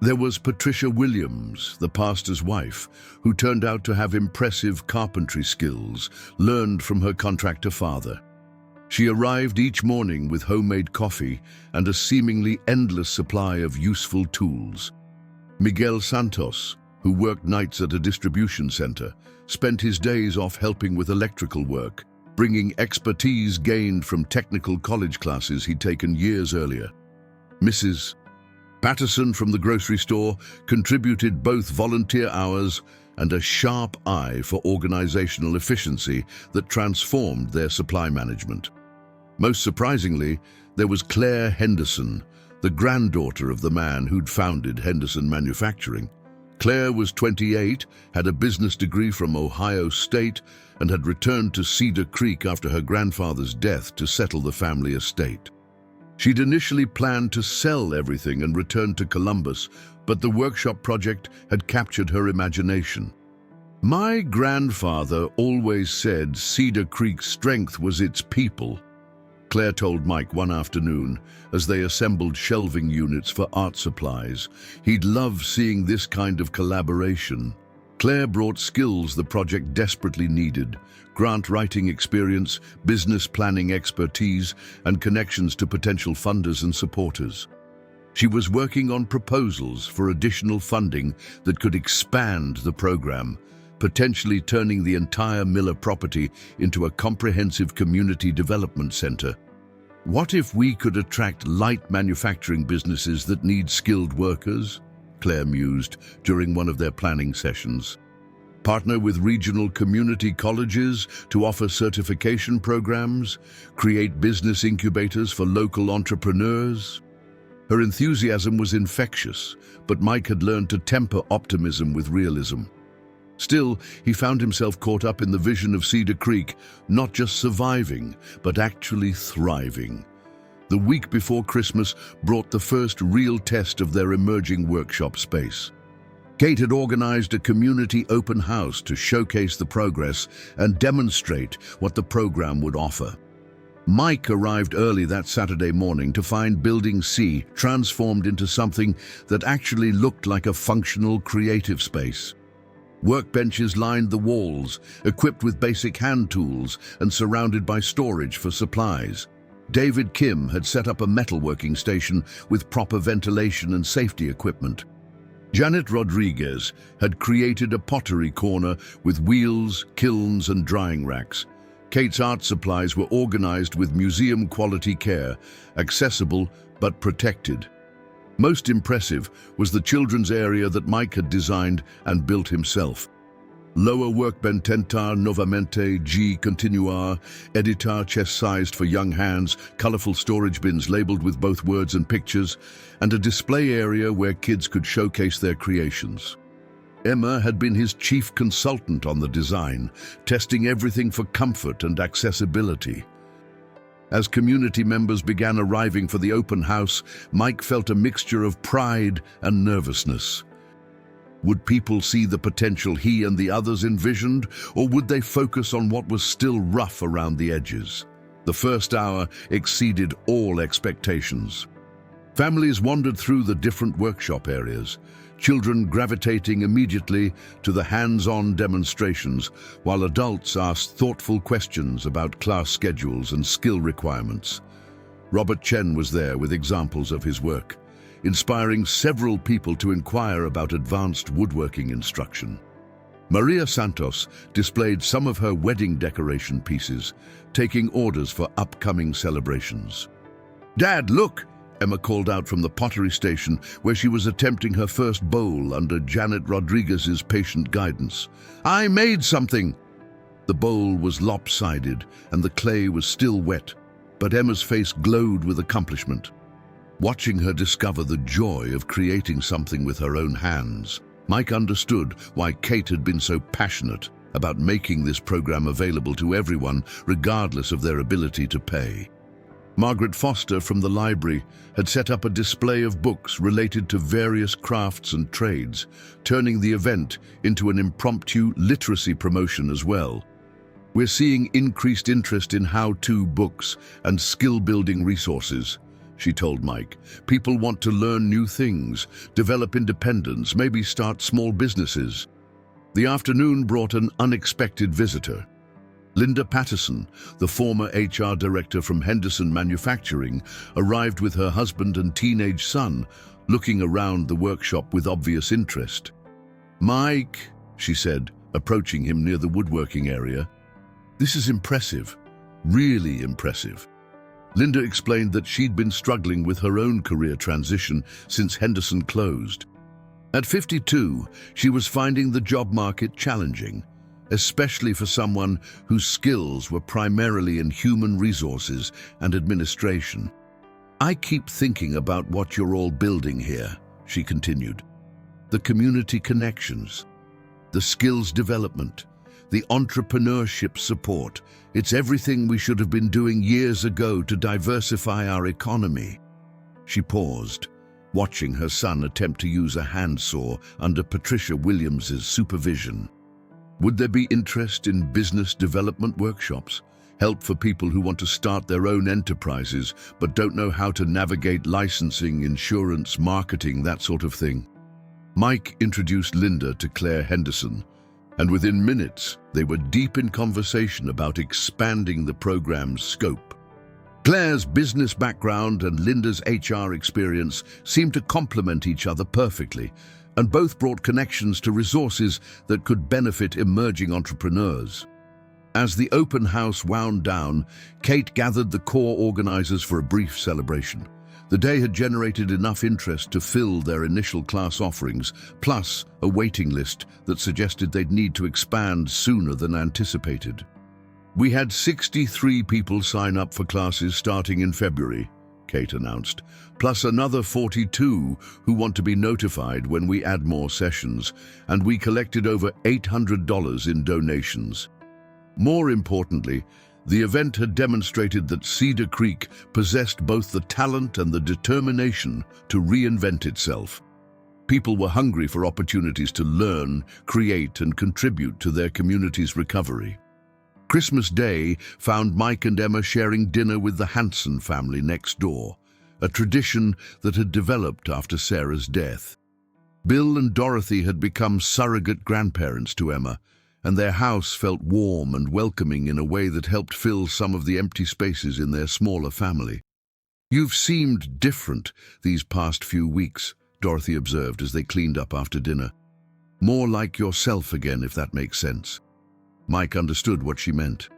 There was Patricia Williams, the pastor's wife, who turned out to have impressive carpentry skills, learned from her contractor father. She arrived each morning with homemade coffee and a seemingly endless supply of useful tools. Miguel Santos, who worked nights at a distribution center, spent his days off helping with electrical work, bringing expertise gained from technical college classes he'd taken years earlier. Mrs. Patterson from the grocery store contributed both volunteer hours and a sharp eye for organizational efficiency that transformed their supply management. Most surprisingly, there was Claire Henderson, the granddaughter of the man who'd founded Henderson Manufacturing. Claire was 28, had a business degree from Ohio State, and had returned to Cedar Creek after her grandfather's death to settle the family estate. She'd initially planned to sell everything and return to Columbus, but the workshop project had captured her imagination. "My grandfather always said Cedar Creek's strength was its people," Claire told Mike one afternoon as they assembled shelving units for art supplies. He'd love seeing this kind of collaboration. Claire brought skills the project desperately needed: grant writing experience, business planning expertise, and connections to potential funders and supporters. She was working on proposals for additional funding that could expand the program, potentially turning the entire Miller property into a comprehensive community development center. "What if we could attract light manufacturing businesses that need skilled workers?" Claire mused during one of their planning sessions. "Partner with regional community colleges to offer certification programs, create business incubators for local entrepreneurs?" Her enthusiasm was infectious, but Mike had learned to temper optimism with realism. Still, he found himself caught up in the vision of Cedar Creek, not just surviving, but actually thriving. The week before Christmas brought the first real test of their emerging workshop space. Kate had organized a community open house to showcase the progress and demonstrate what the program would offer. Mike arrived early that Saturday morning to find Building C transformed into something that actually looked like a functional creative space. Workbenches lined the walls, equipped with basic hand tools and surrounded by storage for supplies. David Kim had set up a metalworking station with proper ventilation and safety equipment. Janet Rodriguez had created a pottery corner with wheels, kilns, and drying racks. Kate's art supplies were organized with museum-quality care, accessible but protected. Most impressive was the children's area that Mike had designed and built himself. Lower workbench tentar novamente G continuar, editar chest-sized for young hands, colorful storage bins labeled with both words and pictures, and a display area where kids could showcase their creations. Emma had been his chief consultant on the design, testing everything for comfort and accessibility. As community members began arriving for the open house, Mike felt a mixture of pride and nervousness. Would people see the potential he and the others envisioned, or would they focus on what was still rough around the edges? The first hour exceeded all expectations. Families wandered through the different workshop areas, children gravitating immediately to the hands-on demonstrations, while adults asked thoughtful questions about class schedules and skill requirements. Robert Chen was there with examples of his work, inspiring several people to inquire about advanced woodworking instruction. Maria Santos displayed some of her wedding decoration pieces, taking orders for upcoming celebrations. "Dad, look!" Emma called out from the pottery station where she was attempting her first bowl under Janet Rodriguez's patient guidance. "I made something!" The bowl was lopsided and the clay was still wet, but Emma's face glowed with accomplishment. Watching her discover the joy of creating something with her own hands, Mike understood why Kate had been so passionate about making this program available to everyone, regardless of their ability to pay. Margaret Foster from the library had set up a display of books related to various crafts and trades, turning the event into an impromptu literacy promotion as well. We're seeing increased interest in how-to books and skill-building resources, she told Mike. People want to learn new things, develop independence, maybe start small businesses. The afternoon brought an unexpected visitor. Linda Patterson, the former HR director from Henderson Manufacturing, arrived with her husband and teenage son, looking around the workshop with obvious interest. "Mike," she said, approaching him near the woodworking area, "this is impressive, really impressive." Linda explained that she'd been struggling with her own career transition since Henderson closed. At 52, she was finding the job market challenging, especially for someone whose skills were primarily in human resources and administration. "I keep thinking about what you're all building here," she continued. "The community connections, the skills development, the entrepreneurship support. It's everything we should have been doing years ago to diversify our economy." She paused, watching her son attempt to use a handsaw under Patricia Williams's supervision. Would there be interest in business development workshops? Help for people who want to start their own enterprises but don't know how to navigate licensing, insurance, marketing, that sort of thing. Mike introduced Linda to Claire Henderson, and within minutes, they were deep in conversation about expanding the program's scope. Claire's business background and Linda's HR experience seemed to complement each other perfectly, and both brought connections to resources that could benefit emerging entrepreneurs. As the open house wound down, Kate gathered the core organizers for a brief celebration. The day had generated enough interest to fill their initial class offerings, plus a waiting list that suggested they'd need to expand sooner than anticipated. "We had 63 people sign up for classes starting in February," Kate announced, "plus another 42 who want to be notified when we add more sessions, and we collected over $800 in donations." More importantly, the event had demonstrated that Cedar Creek possessed both the talent and the determination to reinvent itself. People were hungry for opportunities to learn, create, and contribute to their community's recovery. Christmas Day found Mike and Emma sharing dinner with the Hanson family next door, a tradition that had developed after Sarah's death. Bill and Dorothy had become surrogate grandparents to Emma, and their house felt warm and welcoming in a way that helped fill some of the empty spaces in their smaller family. "You've seemed different these past few weeks," Dorothy observed as they cleaned up after dinner. "More like yourself again, if that makes sense." Mike understood what she meant.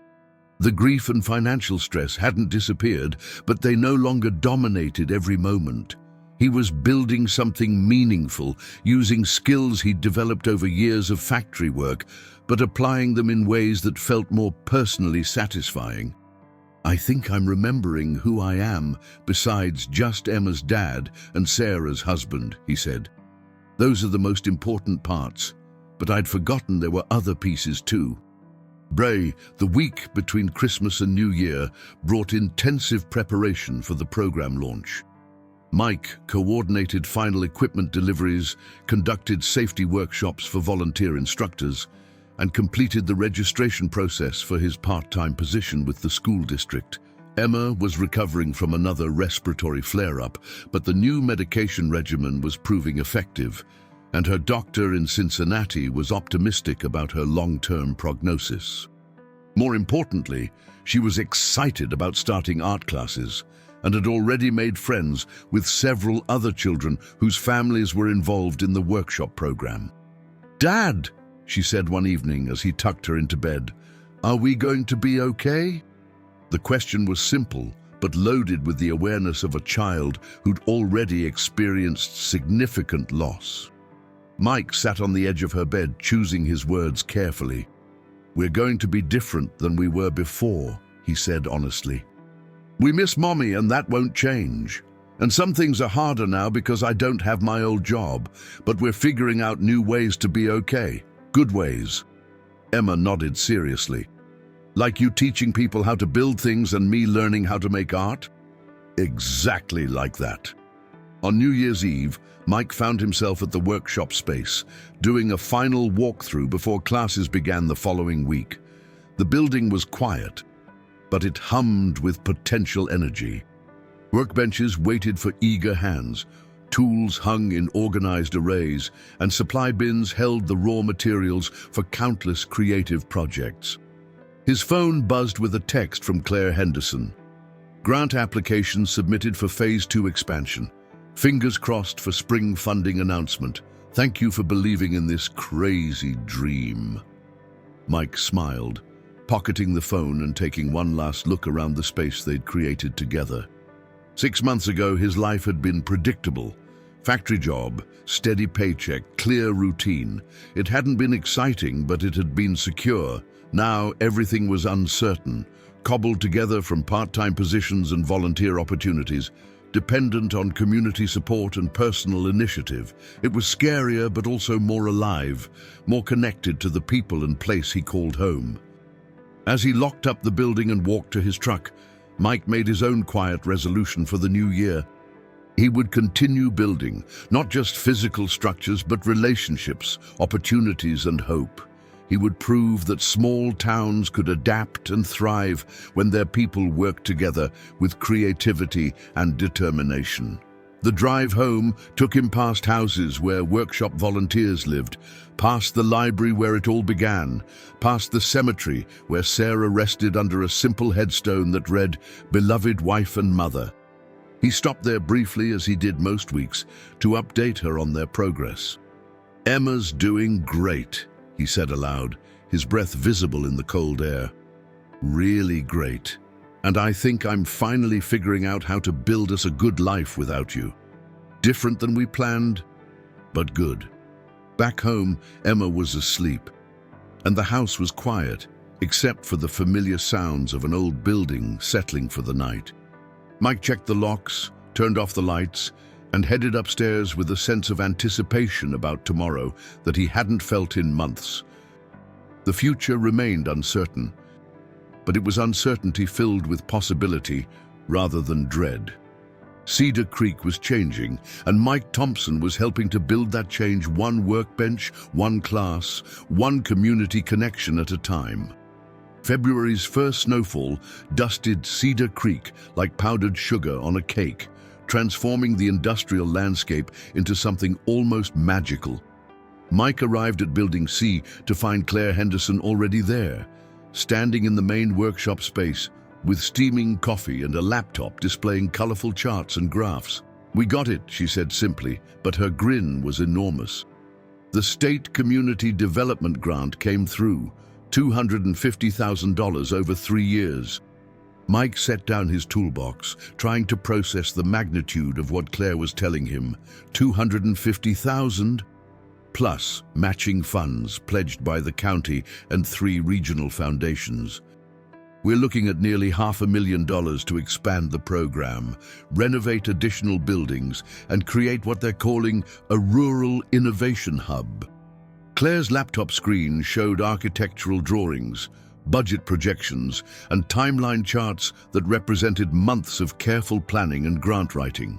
The grief and financial stress hadn't disappeared, but they no longer dominated every moment. He was building something meaningful, using skills he'd developed over years of factory work, but applying them in ways that felt more personally satisfying. "I think I'm remembering who I am, besides just Emma's dad and Sarah's husband," he said. "Those are the most important parts, but I'd forgotten there were other pieces too." The week between Christmas and New Year brought intensive preparation for the program launch. Mike coordinated final equipment deliveries, conducted safety workshops for volunteer instructors, and completed the registration process for his part-time position with the school district. Emma was recovering from another respiratory flare-up, but the new medication regimen was proving effective, and her doctor in Cincinnati was optimistic about her long-term prognosis. More importantly, she was excited about starting art classes and had already made friends with several other children whose families were involved in the workshop program. "Dad," she said one evening as he tucked her into bed, "are we going to be okay?" The question was simple, but loaded with the awareness of a child who'd already experienced significant loss. Mike sat on the edge of her bed, choosing his words carefully. "We're going to be different than we were before," he said honestly. "We miss Mommy, and that won't change." And some things are harder now because I don't have my old job, but we're figuring out new ways to be okay. Good ways." Emma nodded seriously. "Like you teaching people how to build things and me learning how to make art?" "Exactly like that." On New Year's Eve, Mike found himself at the workshop space, doing a final walkthrough before classes began the following week. The building was quiet, but it hummed with potential energy. Workbenches waited for eager hands, tools hung in organized arrays, and supply bins held the raw materials for countless creative projects. His phone buzzed with a text from Claire Henderson. "Grant application submitted for Phase 2 expansion. Fingers crossed for spring funding announcement. Thank you for believing in this crazy dream." Mike smiled, pocketing the phone and taking one last look around the space they'd created together. 6 months ago, his life had been predictable. Factory job, steady paycheck, clear routine. It hadn't been exciting, but it had been secure. Now everything was uncertain, cobbled together from part-time positions and volunteer opportunities, dependent on community support and personal initiative. It was scarier, but also more alive, more connected to the people and place he called home. As he locked up the building and walked to his truck, Mike made his own quiet resolution for the new year. He would continue building, not just physical structures, but relationships, opportunities, and hope. He would prove that small towns could adapt and thrive when their people worked together with creativity and determination. The drive home took him past houses where workshop volunteers lived, past the library where it all began, past the cemetery where Sarah rested under a simple headstone that read, "Beloved wife and mother." He stopped there briefly, as he did most weeks, to update her on their progress. "Emma's doing great," he said aloud, his breath visible in the cold air. "Really great. And I think I'm finally figuring out how to build us a good life without you. Different than we planned, but good." Back home, Emma was asleep, and the house was quiet, except for the familiar sounds of an old building settling for the night. Mike checked the locks, turned off the lights, and headed upstairs with a sense of anticipation about tomorrow that he hadn't felt in months. The future remained uncertain, but it was uncertainty filled with possibility rather than dread. Cedar Creek was changing, and Mike Thompson was helping to build that change, one workbench, one class, one community connection at a time. February's first snowfall dusted Cedar Creek like powdered sugar on a cake, transforming the industrial landscape into something almost magical. Mike arrived at Building C to find Claire Henderson already there, standing in the main workshop space with steaming coffee and a laptop displaying colorful charts and graphs. "We got it," she said simply, but her grin was enormous. The state community development grant came through, $250,000 over 3 years. Mike set down his toolbox, trying to process the magnitude of what Claire was telling him. 250,000 plus matching funds pledged by the county and 3 regional foundations. "We're looking at nearly $500,000 to expand the program, renovate additional buildings, and create what they're calling a rural innovation hub." Claire's laptop screen showed architectural drawings, budget projections, and timeline charts that represented months of careful planning and grant writing.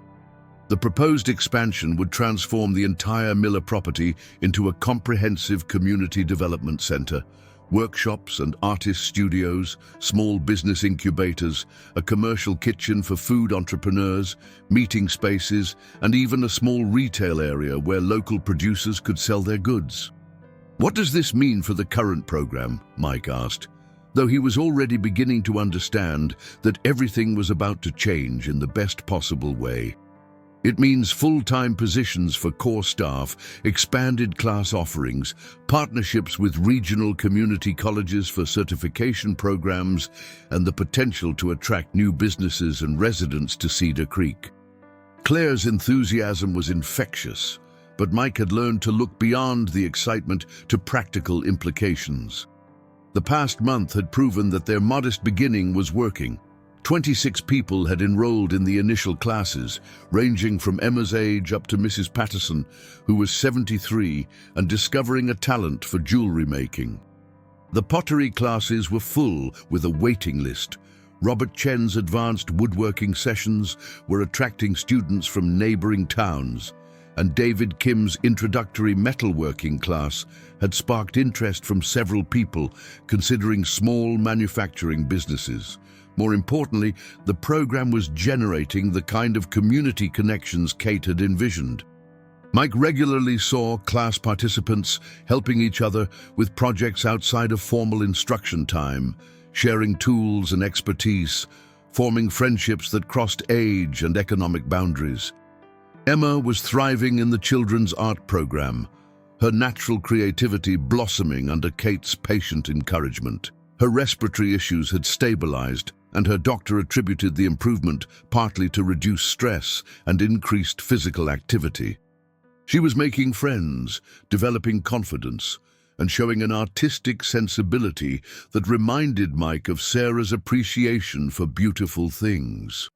The proposed expansion would transform the entire Miller property into a comprehensive community development center. Workshops and artist studios, small business incubators, a commercial kitchen for food entrepreneurs, meeting spaces, and even a small retail area where local producers could sell their goods. "What does this mean for the current program?" Mike asked, though he was already beginning to understand that everything was about to change in the best possible way. "It means full-time positions for core staff, expanded class offerings, partnerships with regional community colleges for certification programs, and the potential to attract new businesses and residents to Cedar Creek." Claire's enthusiasm was infectious, but Mike had learned to look beyond the excitement to practical implications. The past month had proven that their modest beginning was working. 26 people had enrolled in the initial classes, ranging from Emma's age up to Mrs. Patterson, who was 73 and discovering a talent for jewelry making. The pottery classes were full with a waiting list. Robert Chen's advanced woodworking sessions were attracting students from neighboring towns, and David Kim's introductory metalworking class had sparked interest from several people considering small manufacturing businesses. More importantly, the program was generating the kind of community connections Kate had envisioned. Mike regularly saw class participants helping each other with projects outside of formal instruction time, sharing tools and expertise, forming friendships that crossed age and economic boundaries. Emma was thriving in the children's art program, her natural creativity blossoming under Kate's patient encouragement. Her respiratory issues had stabilized, and her doctor attributed the improvement partly to reduced stress and increased physical activity. She was making friends, developing confidence, and showing an artistic sensibility that reminded Mike of Sarah's appreciation for beautiful things.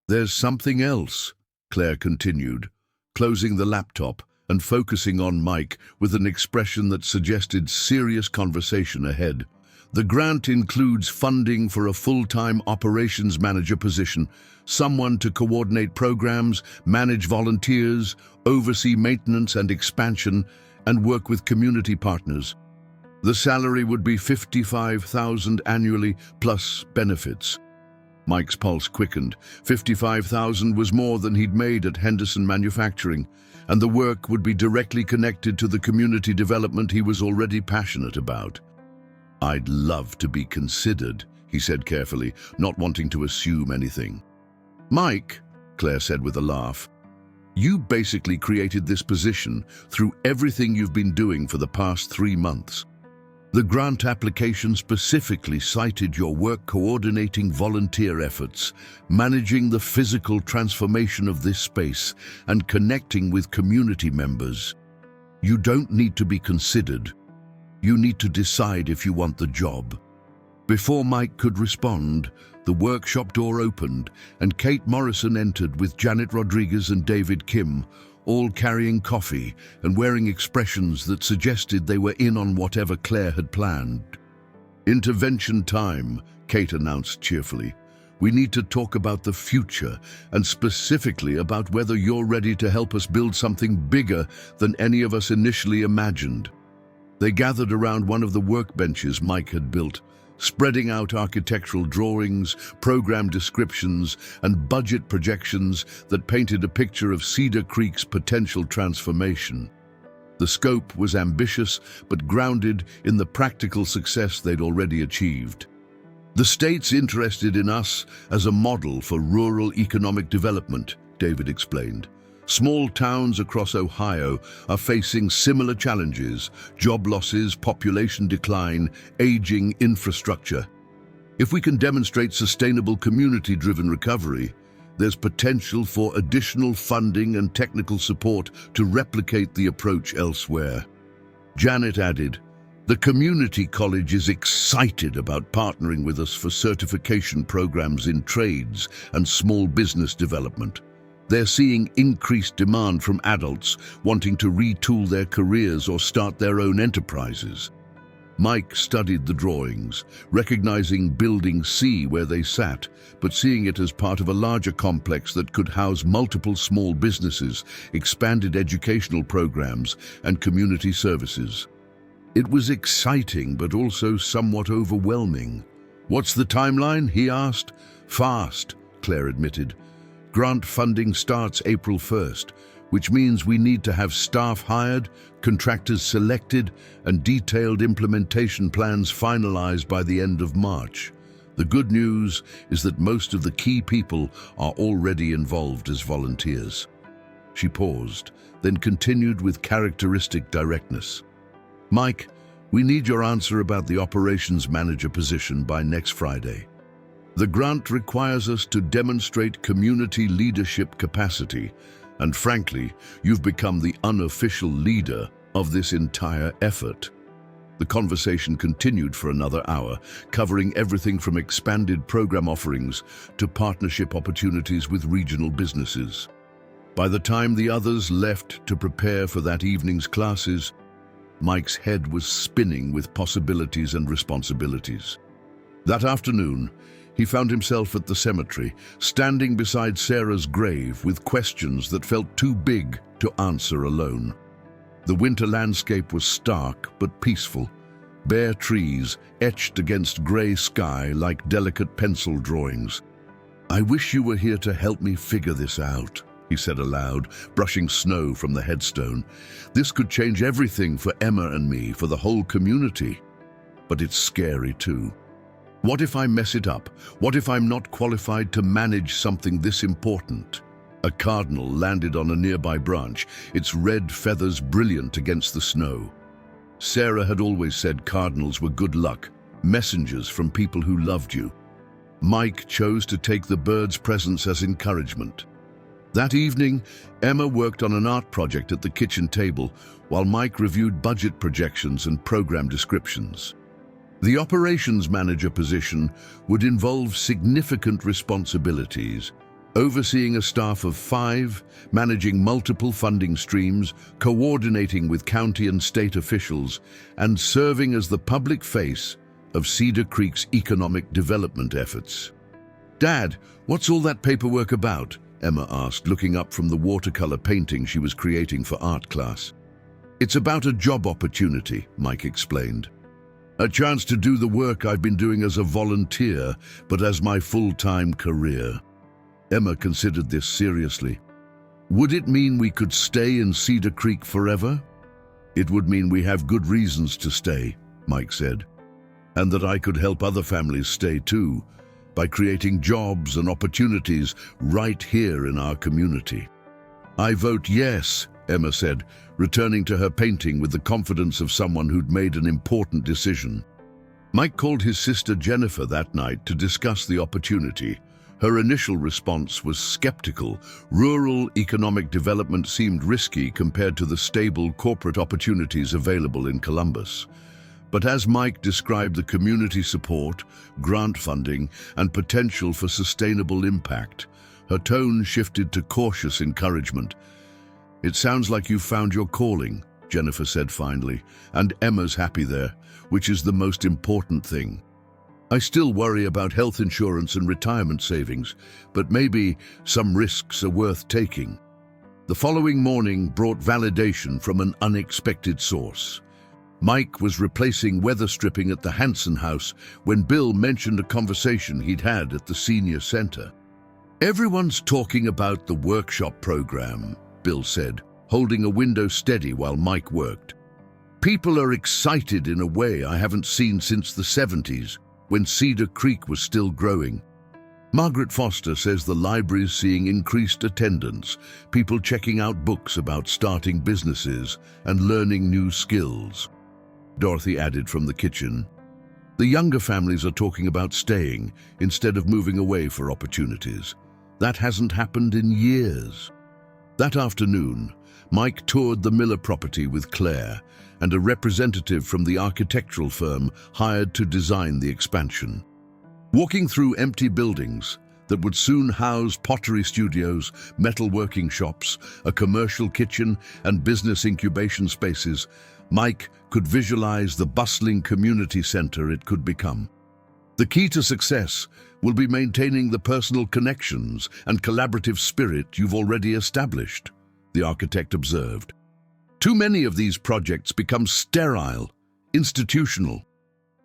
"There's something else," Claire continued, closing the laptop and focusing on Mike with an expression that suggested serious conversation ahead. "The grant includes funding for a full-time operations manager position, someone to coordinate programs, manage volunteers, oversee maintenance and expansion, and work with community partners. The salary would be $55,000 annually plus benefits." Mike's pulse quickened. $55,000 was more than he'd made at Henderson Manufacturing, and the work would be directly connected to the community development he was already passionate about. "I'd love to be considered," he said carefully, not wanting to assume anything. "Mike," Claire said with a laugh, "you basically created this position through everything you've been doing for the past 3 months. The grant application specifically cited your work coordinating volunteer efforts, managing the physical transformation of this space, and connecting with community members. You don't need to be considered. You need to decide if you want the job." Before Mike could respond, the workshop door opened and Kate Morrison entered with Janet Rodriguez and David Kim, all carrying coffee and wearing expressions that suggested they were in on whatever Claire had planned. "Intervention time," Kate announced cheerfully. "We need to talk about the future, and specifically about whether you're ready to help us build something bigger than any of us initially imagined." They gathered around one of the workbenches Mike had built, spreading out architectural drawings, program descriptions, and budget projections that painted a picture of Cedar Creek's potential transformation. The scope was ambitious, but grounded in the practical success they'd already achieved. "The state's interested in us as a model for rural economic development," David explained. "Small towns across Ohio are facing similar challenges: job losses, population decline, aging infrastructure. If we can demonstrate sustainable community-driven recovery, there's potential for additional funding and technical support to replicate the approach elsewhere." Janet added, "The community college is excited about partnering with us for certification programs in trades and small business development. They're seeing increased demand from adults wanting to retool their careers or start their own enterprises." Mike studied the drawings, recognizing Building C where they sat, but seeing it as part of a larger complex that could house multiple small businesses, expanded educational programs, and community services. It was exciting, but also somewhat overwhelming. "What's the timeline?" he asked. "Fast," Claire admitted. "Grant funding starts April 1st, which means we need to have staff hired, contractors selected, and detailed implementation plans finalized by the end of March. The good news is that most of the key people are already involved as volunteers." She paused, then continued with characteristic directness. "Mike, we need your answer about the operations manager position by next Friday. The grant requires us to demonstrate community leadership capacity, and frankly, you've become the unofficial leader of this entire effort." The conversation continued for another hour, covering everything from expanded program offerings to partnership opportunities with regional businesses. By the time the others left to prepare for that evening's classes, Mike's head was spinning with possibilities and responsibilities. That afternoon, he found himself at the cemetery, standing beside Sarah's grave with questions that felt too big to answer alone. The winter landscape was stark but peaceful, bare trees etched against grey sky like delicate pencil drawings. "I wish you were here to help me figure this out," he said aloud, brushing snow from the headstone. "This could change everything for Emma and me, for the whole community. But it's scary too. What if I mess it up? What if I'm not qualified to manage something this important?" A cardinal landed on a nearby branch, its red feathers brilliant against the snow. Sarah had always said cardinals were good luck, messengers from people who loved you. Mike chose to take the bird's presence as encouragement. That evening, Emma worked on an art project at the kitchen table, while Mike reviewed budget projections and program descriptions. The operations manager position would involve significant responsibilities, overseeing a staff of 5, managing multiple funding streams, coordinating with county and state officials, and serving as the public face of Cedar Creek's economic development efforts. "Dad, what's all that paperwork about?" Emma asked, looking up from the watercolor painting she was creating for art class. "It's about a job opportunity," Mike explained. "A chance to do the work I've been doing as a volunteer, but as my full-time career." Emma considered this seriously. "Would it mean we could stay in Cedar Creek forever?" "It would mean we have good reasons to stay," Mike said, "and that I could help other families stay too, by creating jobs and opportunities right here in our community." "I vote yes," Emma said, returning to her painting with the confidence of someone who'd made an important decision. Mike called his sister Jennifer that night to discuss the opportunity. Her initial response was skeptical. Rural economic development seemed risky compared to the stable corporate opportunities available in Columbus. But as Mike described the community support, grant funding, and potential for sustainable impact, her tone shifted to cautious encouragement. "It sounds like you've found your calling," Jennifer said finally, "and Emma's happy there, which is the most important thing. I still worry about health insurance and retirement savings, but maybe some risks are worth taking." The following morning brought validation from an unexpected source. Mike was replacing weather stripping at the Hanson house when Bill mentioned a conversation he'd had at the senior center. "Everyone's talking about the workshop program," Bill said, holding a window steady while Mike worked. "People are excited in a way I haven't seen since the 70s, when Cedar Creek was still growing. Margaret Foster says the library's seeing increased attendance, people checking out books about starting businesses and learning new skills." Dorothy added from the kitchen. "The younger families are talking about staying instead of moving away for opportunities. That hasn't happened in years." That afternoon, Mike toured the Miller property with Claire and a representative from the architectural firm hired to design the expansion. Walking through empty buildings that would soon house pottery studios, metalworking shops, a commercial kitchen, and business incubation spaces, Mike could visualize the bustling community center it could become. "The key to success will be maintaining the personal connections and collaborative spirit you've already established," the architect observed. "Too many of these projects become sterile, institutional.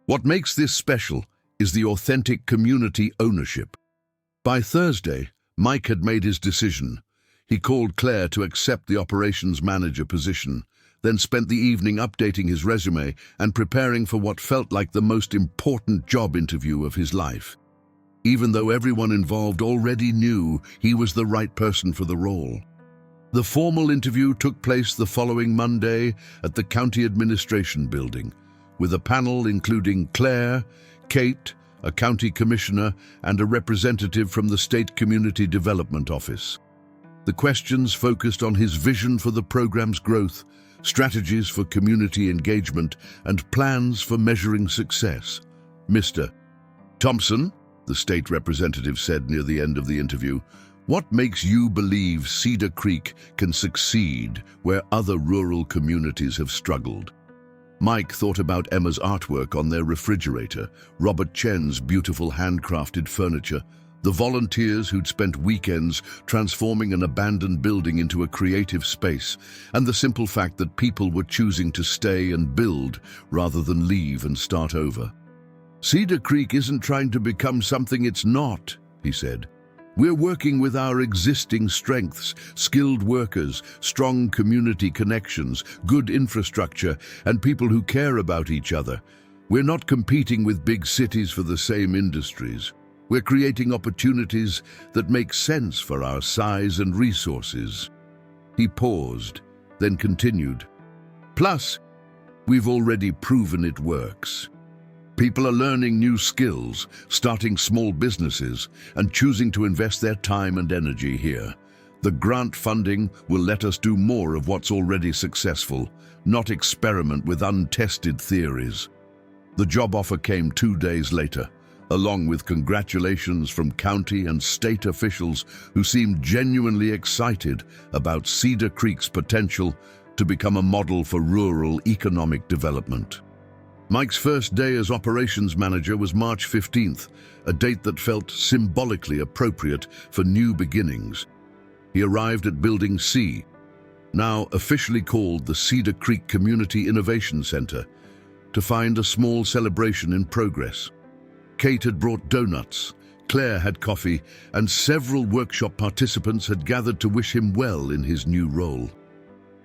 What makes this special is the authentic community ownership." By Thursday, Mike had made his decision. He called Claire to accept the operations manager position, then spent the evening updating his resume and preparing for what felt like the most important job interview of his life. Even though everyone involved already knew he was the right person for the role. The formal interview took place the following Monday at the County Administration Building, with a panel including Claire, Kate, a county commissioner, and a representative from the State Community Development Office. The questions focused on his vision for the program's growth, strategies for community engagement, and plans for measuring success. Mr. Thompson, the state representative said near the end of the interview, what makes you believe Cedar Creek can succeed where other rural communities have struggled? Mike thought about Emma's artwork on their refrigerator, Robert Chen's beautiful handcrafted furniture, the volunteers who'd spent weekends transforming an abandoned building into a creative space, and the simple fact that people were choosing to stay and build rather than leave and start over. Cedar Creek isn't trying to become something it's not, he said. We're working with our existing strengths, skilled workers, strong community connections, good infrastructure, and people who care about each other. We're not competing with big cities for the same industries. We're creating opportunities that make sense for our size and resources. He paused, then continued. Plus, we've already proven it works. People are learning new skills, starting small businesses, and choosing to invest their time and energy here. The grant funding will let us do more of what's already successful, not experiment with untested theories. The job offer came 2 days later, along with congratulations from county and state officials who seemed genuinely excited about Cedar Creek's potential to become a model for rural economic development. Mike's first day as operations manager was March 15th, a date that felt symbolically appropriate for new beginnings. He arrived at Building C, now officially called the Cedar Creek Community Innovation Center, to find a small celebration in progress. Kate had brought donuts, Claire had coffee, and several workshop participants had gathered to wish him well in his new role.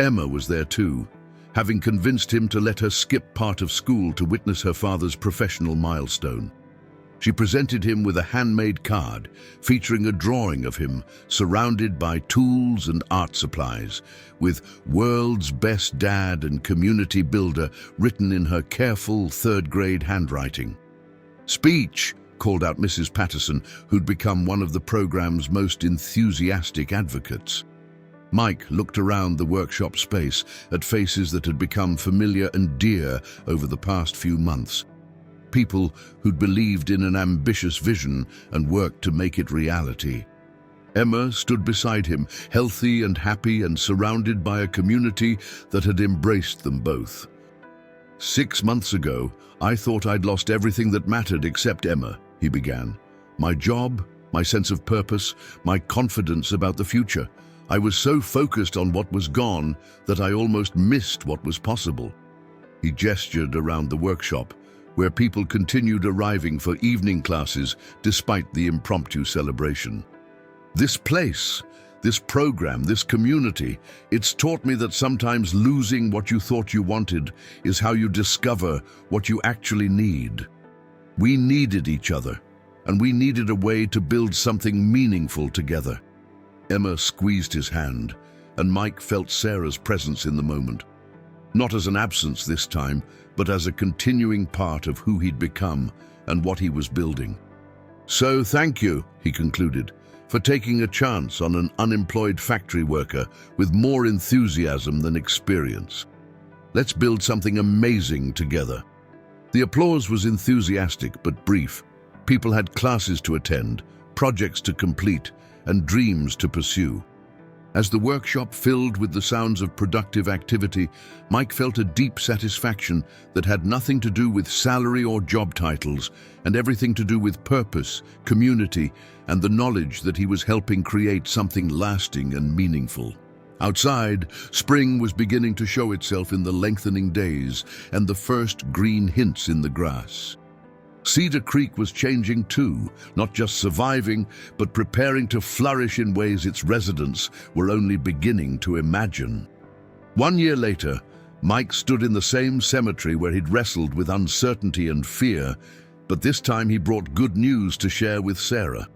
Emma was there too, having convinced him to let her skip part of school to witness her father's professional milestone. She presented him with a handmade card featuring a drawing of him surrounded by tools and art supplies, with "World's Best Dad and Community Builder" written in her careful third-grade handwriting. "Speech," called out Mrs. Patterson, who'd become one of the program's most enthusiastic advocates. Mike looked around the workshop space at faces that had become familiar and dear over the past few months. People who'd believed in an ambitious vision and worked to make it reality. Emma stood beside him, healthy and happy and surrounded by a community that had embraced them both. 6 months ago, I thought I'd lost everything that mattered except Emma, he began. My job, my sense of purpose, my confidence about the future. I was so focused on what was gone that I almost missed what was possible. He gestured around the workshop, where people continued arriving for evening classes despite the impromptu celebration. This place, this program, this community, it's taught me that sometimes losing what you thought you wanted is how you discover what you actually need. We needed each other, and we needed a way to build something meaningful together. Emma squeezed his hand, and Mike felt Sarah's presence in the moment. Not as an absence this time, but as a continuing part of who he'd become and what he was building. "So thank you," he concluded, "for taking a chance on an unemployed factory worker with more enthusiasm than experience. Let's build something amazing together." The applause was enthusiastic but brief. People had classes to attend, projects to complete, and dreams to pursue. As the workshop filled with the sounds of productive activity, Mike felt a deep satisfaction that had nothing to do with salary or job titles, and everything to do with purpose, community, and the knowledge that he was helping create something lasting and meaningful. Outside, spring was beginning to show itself in the lengthening days and the first green hints in the grass. Cedar Creek was changing too, not just surviving, but preparing to flourish in ways its residents were only beginning to imagine. 1 year later, Mike stood in the same cemetery where he'd wrestled with uncertainty and fear, but this time he brought good news to share with Sarah.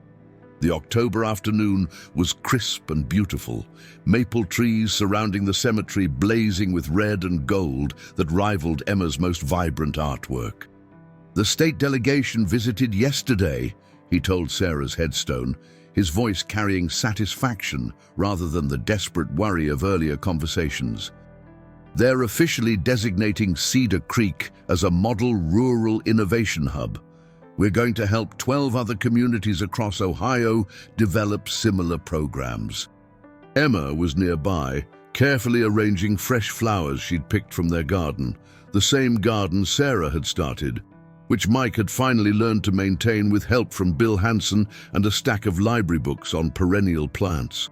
The October afternoon was crisp and beautiful, maple trees surrounding the cemetery blazing with red and gold that rivaled Emma's most vibrant artwork. "The state delegation visited yesterday," he told Sarah's headstone, his voice carrying satisfaction rather than the desperate worry of earlier conversations. They're officially designating Cedar Creek as a model rural innovation hub. We're going to help 12 other communities across Ohio develop similar programs. Emma was nearby, carefully arranging fresh flowers she'd picked from their garden, the same garden Sarah had started, which Mike had finally learned to maintain with help from Bill Hansen and a stack of library books on perennial plants.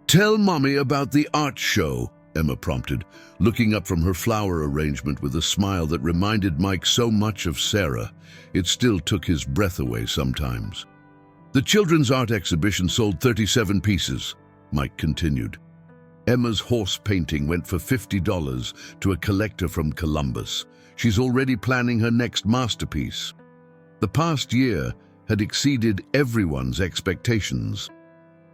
"Tell Mommy about the art show," Emma prompted, looking up from her flower arrangement with a smile that reminded Mike so much of Sarah, it still took his breath away sometimes. "The children's art exhibition sold 37 pieces," Mike continued. Emma's horse painting went for $50 to a collector from Columbus. She's already planning her next masterpiece. The past year had exceeded everyone's expectations.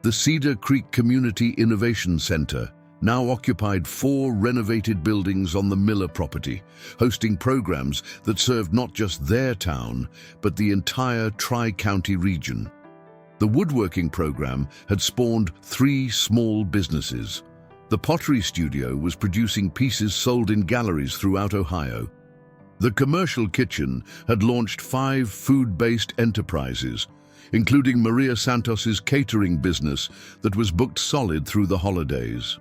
The Cedar Creek Community Innovation Center now occupied 4 renovated buildings on the Miller property, hosting programs that served not just their town, but the entire Tri-County region. The woodworking program had spawned 3 small businesses. The pottery studio was producing pieces sold in galleries throughout Ohio. The commercial kitchen had launched 5 food-based enterprises, including Maria Santos's catering business that was booked solid through the holidays.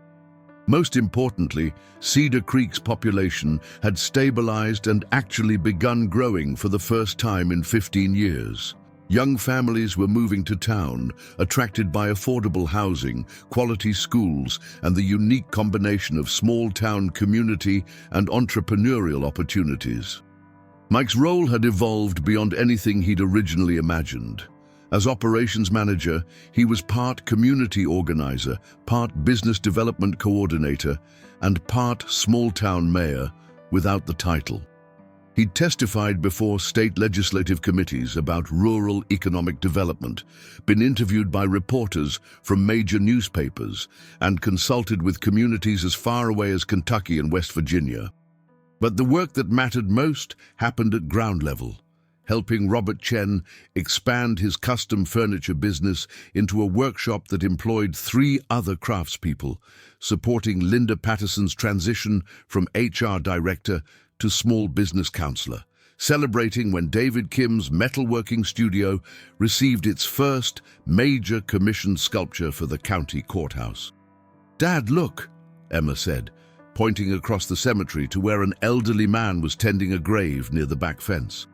Most importantly, Cedar Creek's population had stabilized and actually begun growing for the first time in 15 years. Young families were moving to town, attracted by affordable housing, quality schools, and the unique combination of small-town community and entrepreneurial opportunities. Mike's role had evolved beyond anything he'd originally imagined. As operations manager, he was part community organizer, part business development coordinator, and part small-town mayor without the title. He'd testified before state legislative committees about rural economic development, been interviewed by reporters from major newspapers, and consulted with communities as far away as Kentucky and West Virginia. But the work that mattered most happened at ground level, helping Robert Chen expand his custom furniture business into a workshop that employed 3 other craftspeople, supporting Linda Patterson's transition from HR director to small business counselor, celebrating when David Kim's metalworking studio received its first major commissioned sculpture for the county courthouse. "Dad, look," Emma said, pointing across the cemetery to where an elderly man was tending a grave near the back fence.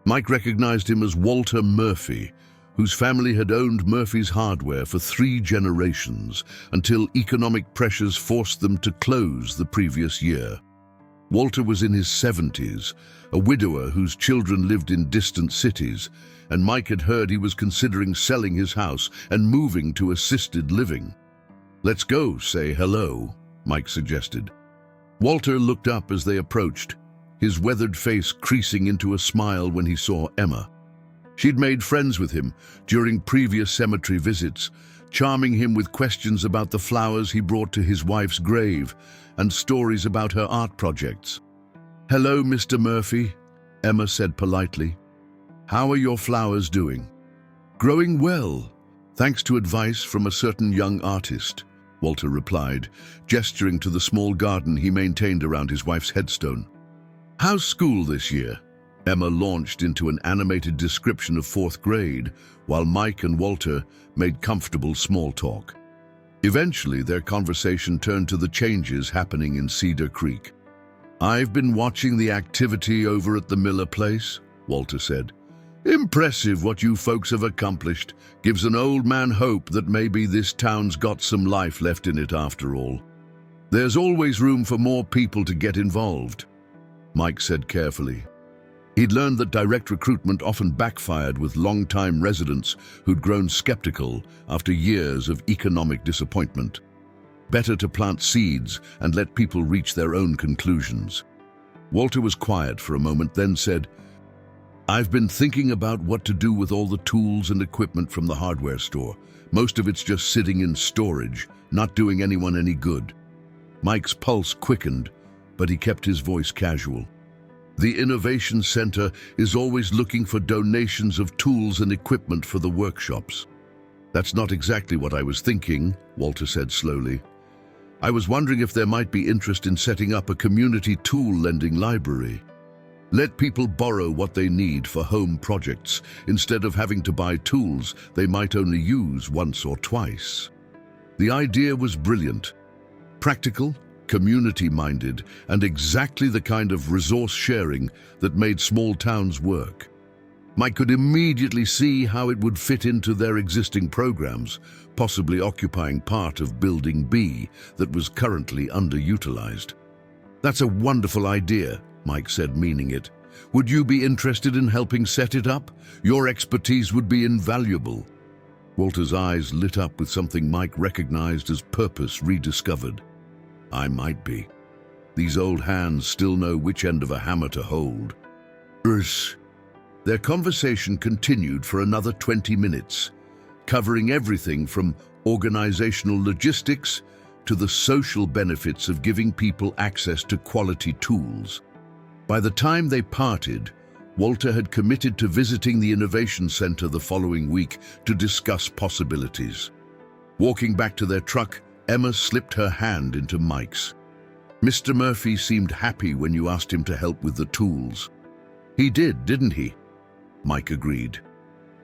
Mike recognized him as Walter Murphy, whose family had owned Murphy's Hardware for 3 generations until economic pressures forced them to close the previous year. Walter was in his 70s, a widower whose children lived in distant cities, and Mike had heard he was considering selling his house and moving to assisted living. "Let's go say hello," Mike suggested. Walter looked up as they approached, his weathered face creasing into a smile when he saw Emma. She'd made friends with him during previous cemetery visits, charming him with questions about the flowers he brought to his wife's grave and stories about her art projects. "Hello, Mr. Murphy," Emma said politely. "How are your flowers doing?" "Growing well, thanks to advice from a certain young artist," Walter replied, gesturing to the small garden he maintained around his wife's headstone. "How's school this year?" Emma launched into an animated description of 4th grade, while Mike and Walter made comfortable small talk. Eventually, their conversation turned to the changes happening in Cedar Creek. "I've been watching the activity over at the Miller place," Walter said. "Impressive what you folks have accomplished. Gives an old man hope that maybe this town's got some life left in it after all. There's always room for more people to get involved," Mike said carefully. He'd learned that direct recruitment often backfired with long-time residents who'd grown skeptical after years of economic disappointment. Better to plant seeds and let people reach their own conclusions. Walter was quiet for a moment, then said, "I've been thinking about what to do with all the tools and equipment from the hardware store. Most of it's just sitting in storage, not doing anyone any good." Mike's pulse quickened, but he kept his voice casual. "The Innovation Center is always looking for donations of tools and equipment for the workshops." "That's not exactly what I was thinking," Walter said slowly. I was wondering if there might be interest in setting up a community tool lending library. Let people borrow what they need for home projects instead of having to buy tools they might only use once or twice. The idea was brilliant, practical, community-minded, and exactly the kind of resource sharing that made small towns work. Mike could immediately see how it would fit into their existing programs, possibly occupying part of Building B that was currently underutilized. "That's a wonderful idea," Mike said, meaning it. "Would you be interested in helping set it up? Your expertise would be invaluable." Walter's eyes lit up with something Mike recognized as purpose rediscovered. "I might be. These old hands still know which end of a hammer to hold." Their conversation continued for another 20 minutes, covering everything from organizational logistics to the social benefits of giving people access to quality tools. By the time they parted, Walter had committed to visiting the Innovation Center the following week to discuss possibilities. Walking back to their truck, Emma slipped her hand into Mike's. "Mr. Murphy seemed happy when you asked him to help with the tools." "He did, didn't he?" Mike agreed.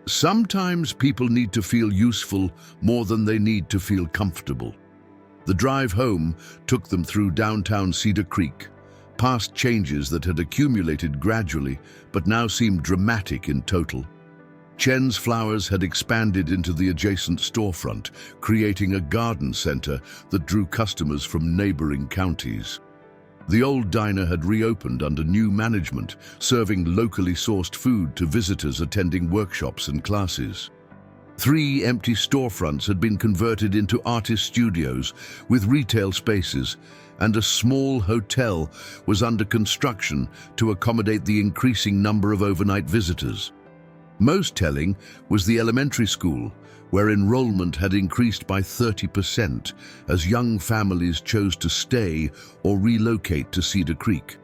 "Sometimes people need to feel useful more than they need to feel comfortable." The drive home took them through downtown Cedar Creek, past changes that had accumulated gradually but now seemed dramatic in total. Chen's Flowers had expanded into the adjacent storefront, creating a garden center that drew customers from neighboring counties. The old diner had reopened under new management, serving locally sourced food to visitors attending workshops and classes. 3 empty storefronts had been converted into artist studios with retail spaces, and a small hotel was under construction to accommodate the increasing number of overnight visitors. Most telling was the elementary school, where enrollment had increased by 30% as young families chose to stay or relocate to Cedar Creek.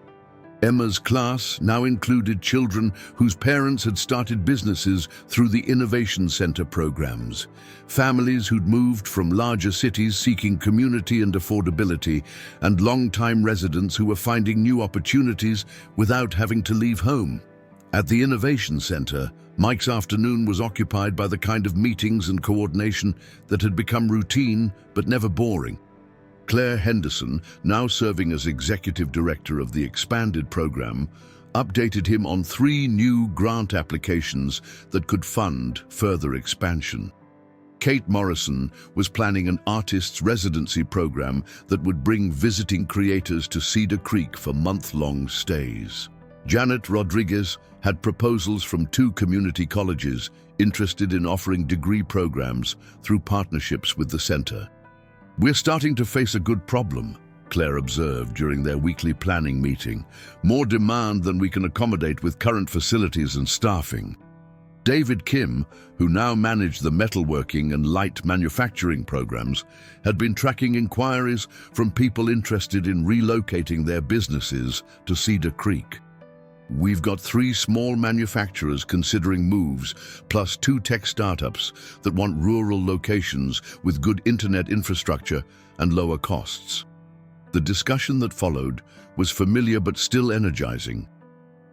Emma's class now included children whose parents had started businesses through the Innovation Center programs, families who'd moved from larger cities seeking community and affordability, and long-time residents who were finding new opportunities without having to leave home. At the Innovation Center, Mike's afternoon was occupied by the kind of meetings and coordination that had become routine but never boring. Claire Henderson, now serving as executive director of the expanded program, updated him on 3 new grant applications that could fund further expansion. Kate Morrison was planning an artist's residency program that would bring visiting creators to Cedar Creek for month-long stays. Janet Rodriguez had proposals from 2 community colleges interested in offering degree programs through partnerships with the center. "We're starting to face a good problem," Claire observed during their weekly planning meeting. "More demand than we can accommodate with current facilities and staffing." David Kim, who now managed the metalworking and light manufacturing programs, had been tracking inquiries from people interested in relocating their businesses to Cedar Creek. "We've got 3 small manufacturers considering moves, plus 2 tech startups that want rural locations with good internet infrastructure and lower costs." The discussion that followed was familiar but still energizing.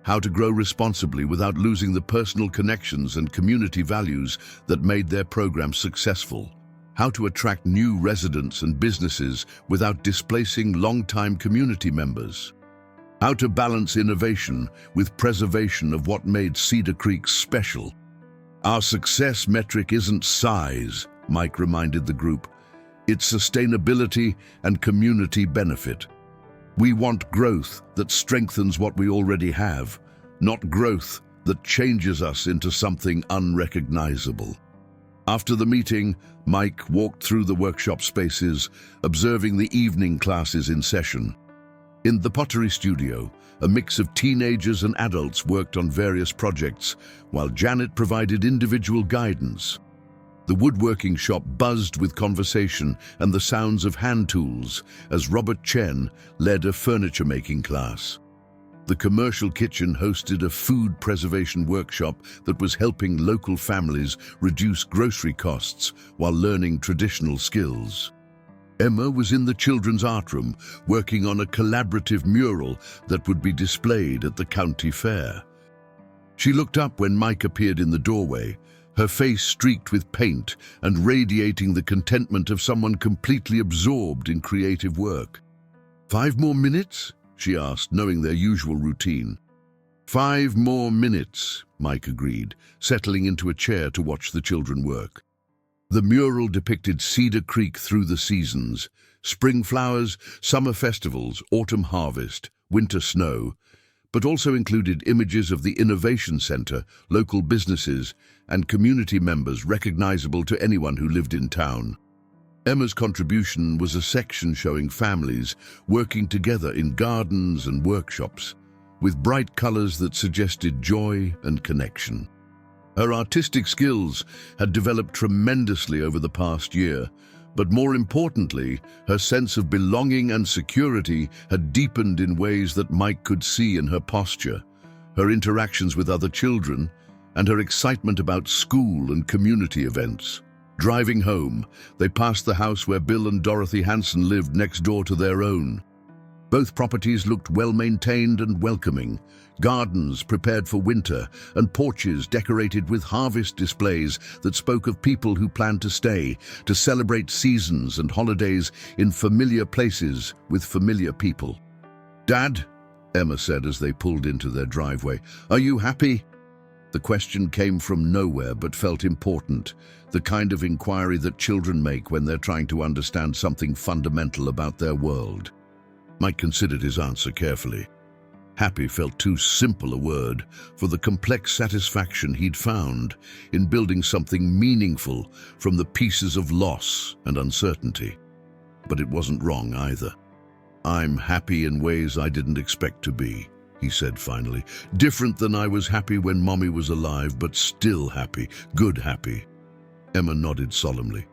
How to grow responsibly without losing the personal connections and community values that made their program successful. How to attract new residents and businesses without displacing long-time community members. How to balance innovation with preservation of what made Cedar Creek special. "Our success metric isn't size," Mike reminded the group. "It's sustainability and community benefit. We want growth that strengthens what we already have, not growth that changes us into something unrecognizable." After the meeting, Mike walked through the workshop spaces, observing the evening classes in session. In the pottery studio, a mix of teenagers and adults worked on various projects, while Janet provided individual guidance. The woodworking shop buzzed with conversation and the sounds of hand tools as Robert Chen led a furniture-making class. The commercial kitchen hosted a food preservation workshop that was helping local families reduce grocery costs while learning traditional skills. Emma was in the children's art room, working on a collaborative mural that would be displayed at the county fair. She looked up when Mike appeared in the doorway, her face streaked with paint and radiating the contentment of someone completely absorbed in creative work. 5 more minutes? She asked, knowing their usual routine. 5 more minutes, Mike agreed, settling into a chair to watch the children work. The mural depicted Cedar Creek through the seasons: spring flowers, summer festivals, autumn harvest, winter snow, but also included images of the Innovation Center, local businesses, and community members recognizable to anyone who lived in town. Emma's contribution was a section showing families working together in gardens and workshops, with bright colors that suggested joy and connection. Her artistic skills had developed tremendously over the past year, but more importantly, her sense of belonging and security had deepened in ways that Mike could see in her posture, her interactions with other children, and her excitement about school and community events. Driving home, they passed the house where Bill and Dorothy Hanson lived next door to their own. Both properties looked well-maintained and welcoming, gardens prepared for winter, and porches decorated with harvest displays that spoke of people who planned to stay, to celebrate seasons and holidays in familiar places with familiar people. "Dad," Emma said as they pulled into their driveway, "are you happy?" The question came from nowhere but felt important, the kind of inquiry that children make when they're trying to understand something fundamental about their world. Mike considered his answer carefully. Happy felt too simple a word for the complex satisfaction he'd found in building something meaningful from the pieces of loss and uncertainty. But it wasn't wrong either. "I'm happy in ways I didn't expect to be," he said finally. "Different than I was happy when Mommy was alive, but still happy, good happy." Emma nodded solemnly.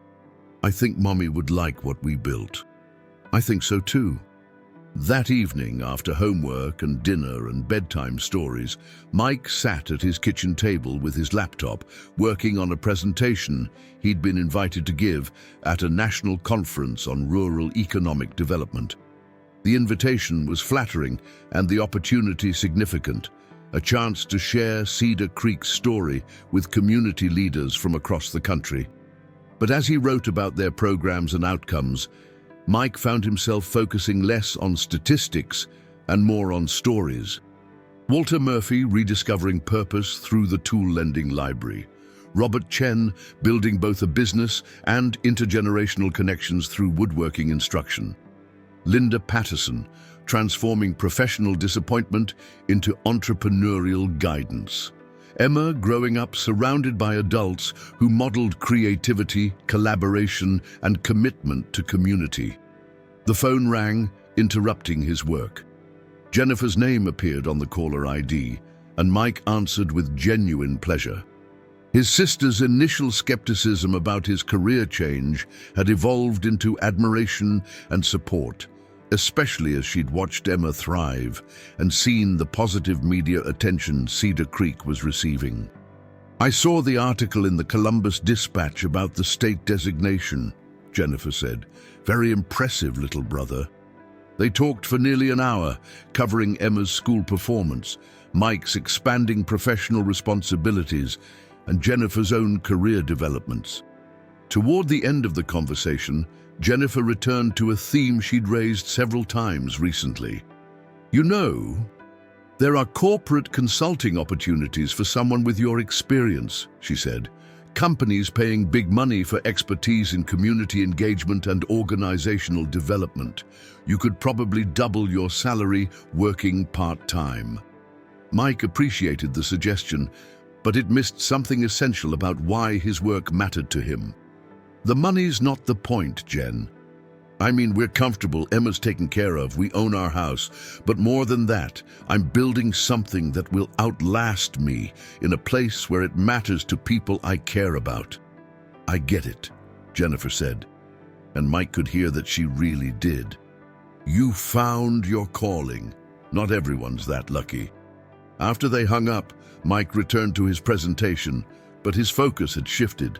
"I think Mommy would like what we built." "I think so too." That evening, after homework and dinner and bedtime stories, Mike sat at his kitchen table with his laptop, working on a presentation he'd been invited to give at a national conference on rural economic development. The invitation was flattering and the opportunity significant, a chance to share Cedar Creek's story with community leaders from across the country. But as he wrote about their programs and outcomes, Mike found himself focusing less on statistics and more on stories. Walter Murphy rediscovering purpose through the tool lending library. Robert Chen building both a business and intergenerational connections through woodworking instruction. Linda Patterson transforming professional disappointment into entrepreneurial guidance. Emma growing up surrounded by adults who modeled creativity, collaboration, and commitment to community. The phone rang, interrupting his work. Jennifer's name appeared on the caller ID, and Mike answered with genuine pleasure. His sister's initial skepticism about his career change had evolved into admiration and support, especially as she'd watched Emma thrive and seen the positive media attention Cedar Creek was receiving. "I saw the article in the Columbus Dispatch about the state designation," Jennifer said. "Very impressive, little brother." They talked for nearly an hour, covering Emma's school performance, Mike's expanding professional responsibilities, and Jennifer's own career developments. Toward the end of the conversation, Jennifer returned to a theme she'd raised several times recently. "You know, there are corporate consulting opportunities for someone with your experience," she said. "Companies paying big money for expertise in community engagement and organizational development. You could probably double your salary working part-time." Mike appreciated the suggestion, but it missed something essential about why his work mattered to him. "The money's not the point, Jen. I mean, we're comfortable, Emma's taken care of, we own our house. But more than that, I'm building something that will outlast me in a place where it matters to people I care about." "I get it," Jennifer said, and Mike could hear that she really did. "You found your calling. Not everyone's that lucky." After they hung up, Mike returned to his presentation, but his focus had shifted.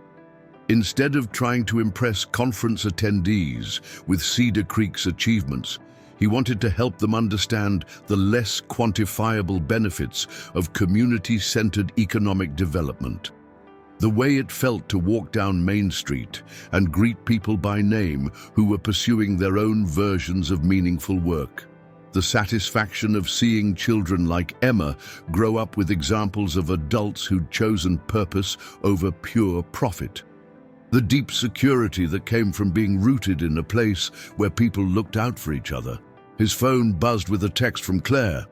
Instead of trying to impress conference attendees with Cedar Creek's achievements, he wanted to help them understand the less quantifiable benefits of community-centered economic development. The way it felt to walk down Main Street and greet people by name who were pursuing their own versions of meaningful work. The satisfaction of seeing children like Emma grow up with examples of adults who'd chosen purpose over pure profit. The deep security that came from being rooted in a place where people looked out for each other. His phone buzzed with a text from Claire.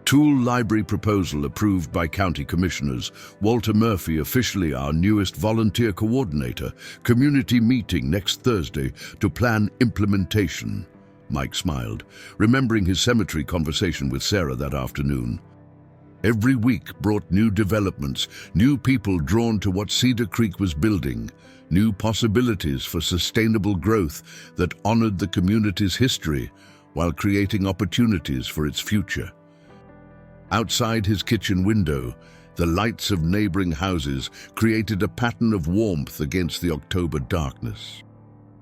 Tool library proposal approved by county commissioners. Walter Murphy, officially our newest volunteer coordinator. Community meeting next Thursday to plan implementation. Mike smiled, remembering his cemetery conversation with Sarah that afternoon. Every week brought new developments, new people drawn to what Cedar Creek was building, new possibilities for sustainable growth that honored the community's history while creating opportunities for its future. Outside his kitchen window, the lights of neighboring houses created a pattern of warmth against the October darkness.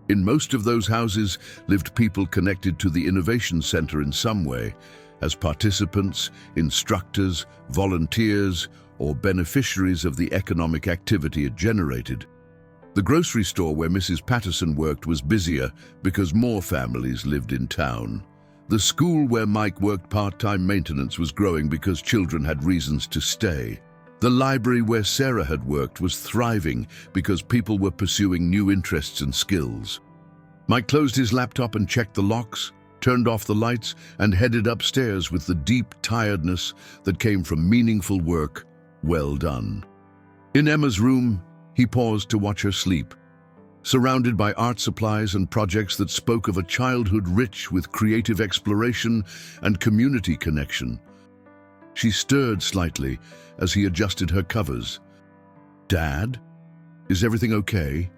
In most of those houses lived people connected to the Innovation Center in some way, as participants, instructors, volunteers, or beneficiaries of the economic activity it generated. The grocery store where Mrs. Patterson worked was busier because more families lived in town. The school where Mike worked part-time maintenance was growing because children had reasons to stay. The library where Sarah had worked was thriving because people were pursuing new interests and skills. Mike closed his laptop and checked the locks, turned off the lights, and headed upstairs with the deep tiredness that came from meaningful work well done. In Emma's room, he paused to watch her sleep, surrounded by art supplies and projects that spoke of a childhood rich with creative exploration and community connection. She stirred slightly as he adjusted her covers. "Dad, is everything okay?"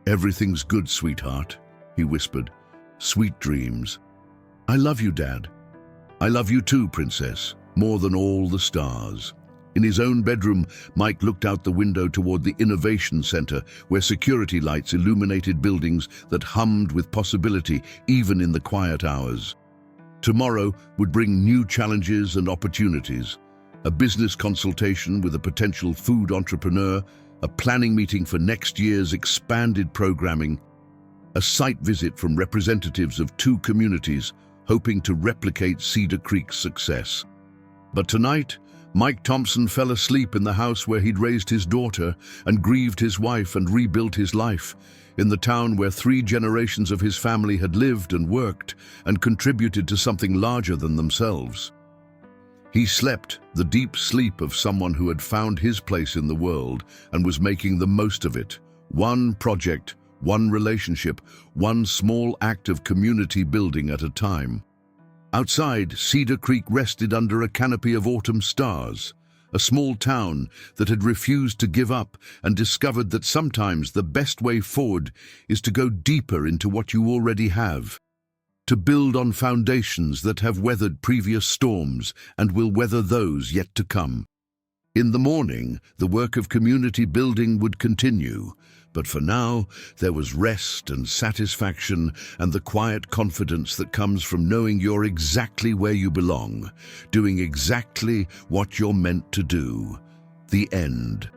"Everything's good, sweetheart," he whispered. "Sweet dreams." "I love you, Dad." "I love you too, Princess, more than all the stars." In his own bedroom, Mike looked out the window toward the Innovation Center, where security lights illuminated buildings that hummed with possibility even in the quiet hours. Tomorrow would bring new challenges and opportunities. A business consultation with a potential food entrepreneur, a planning meeting for next year's expanded programming, a site visit from representatives of two communities hoping to replicate Cedar Creek's success. But tonight, Mike Thompson fell asleep in the house where he'd raised his daughter and grieved his wife and rebuilt his life, in the town where 3 generations of his family had lived and worked and contributed to something larger than themselves. He slept the deep sleep of someone who had found his place in the world and was making the most of it. One project, one relationship, one small act of community building at a time. Outside, Cedar Creek rested under a canopy of autumn stars, a small town that had refused to give up and discovered that sometimes the best way forward is to go deeper into what you already have, to build on foundations that have weathered previous storms and will weather those yet to come. In the morning, the work of community building would continue, but for now, there was rest and satisfaction and the quiet confidence that comes from knowing you're exactly where you belong, doing exactly what you're meant to do. The end.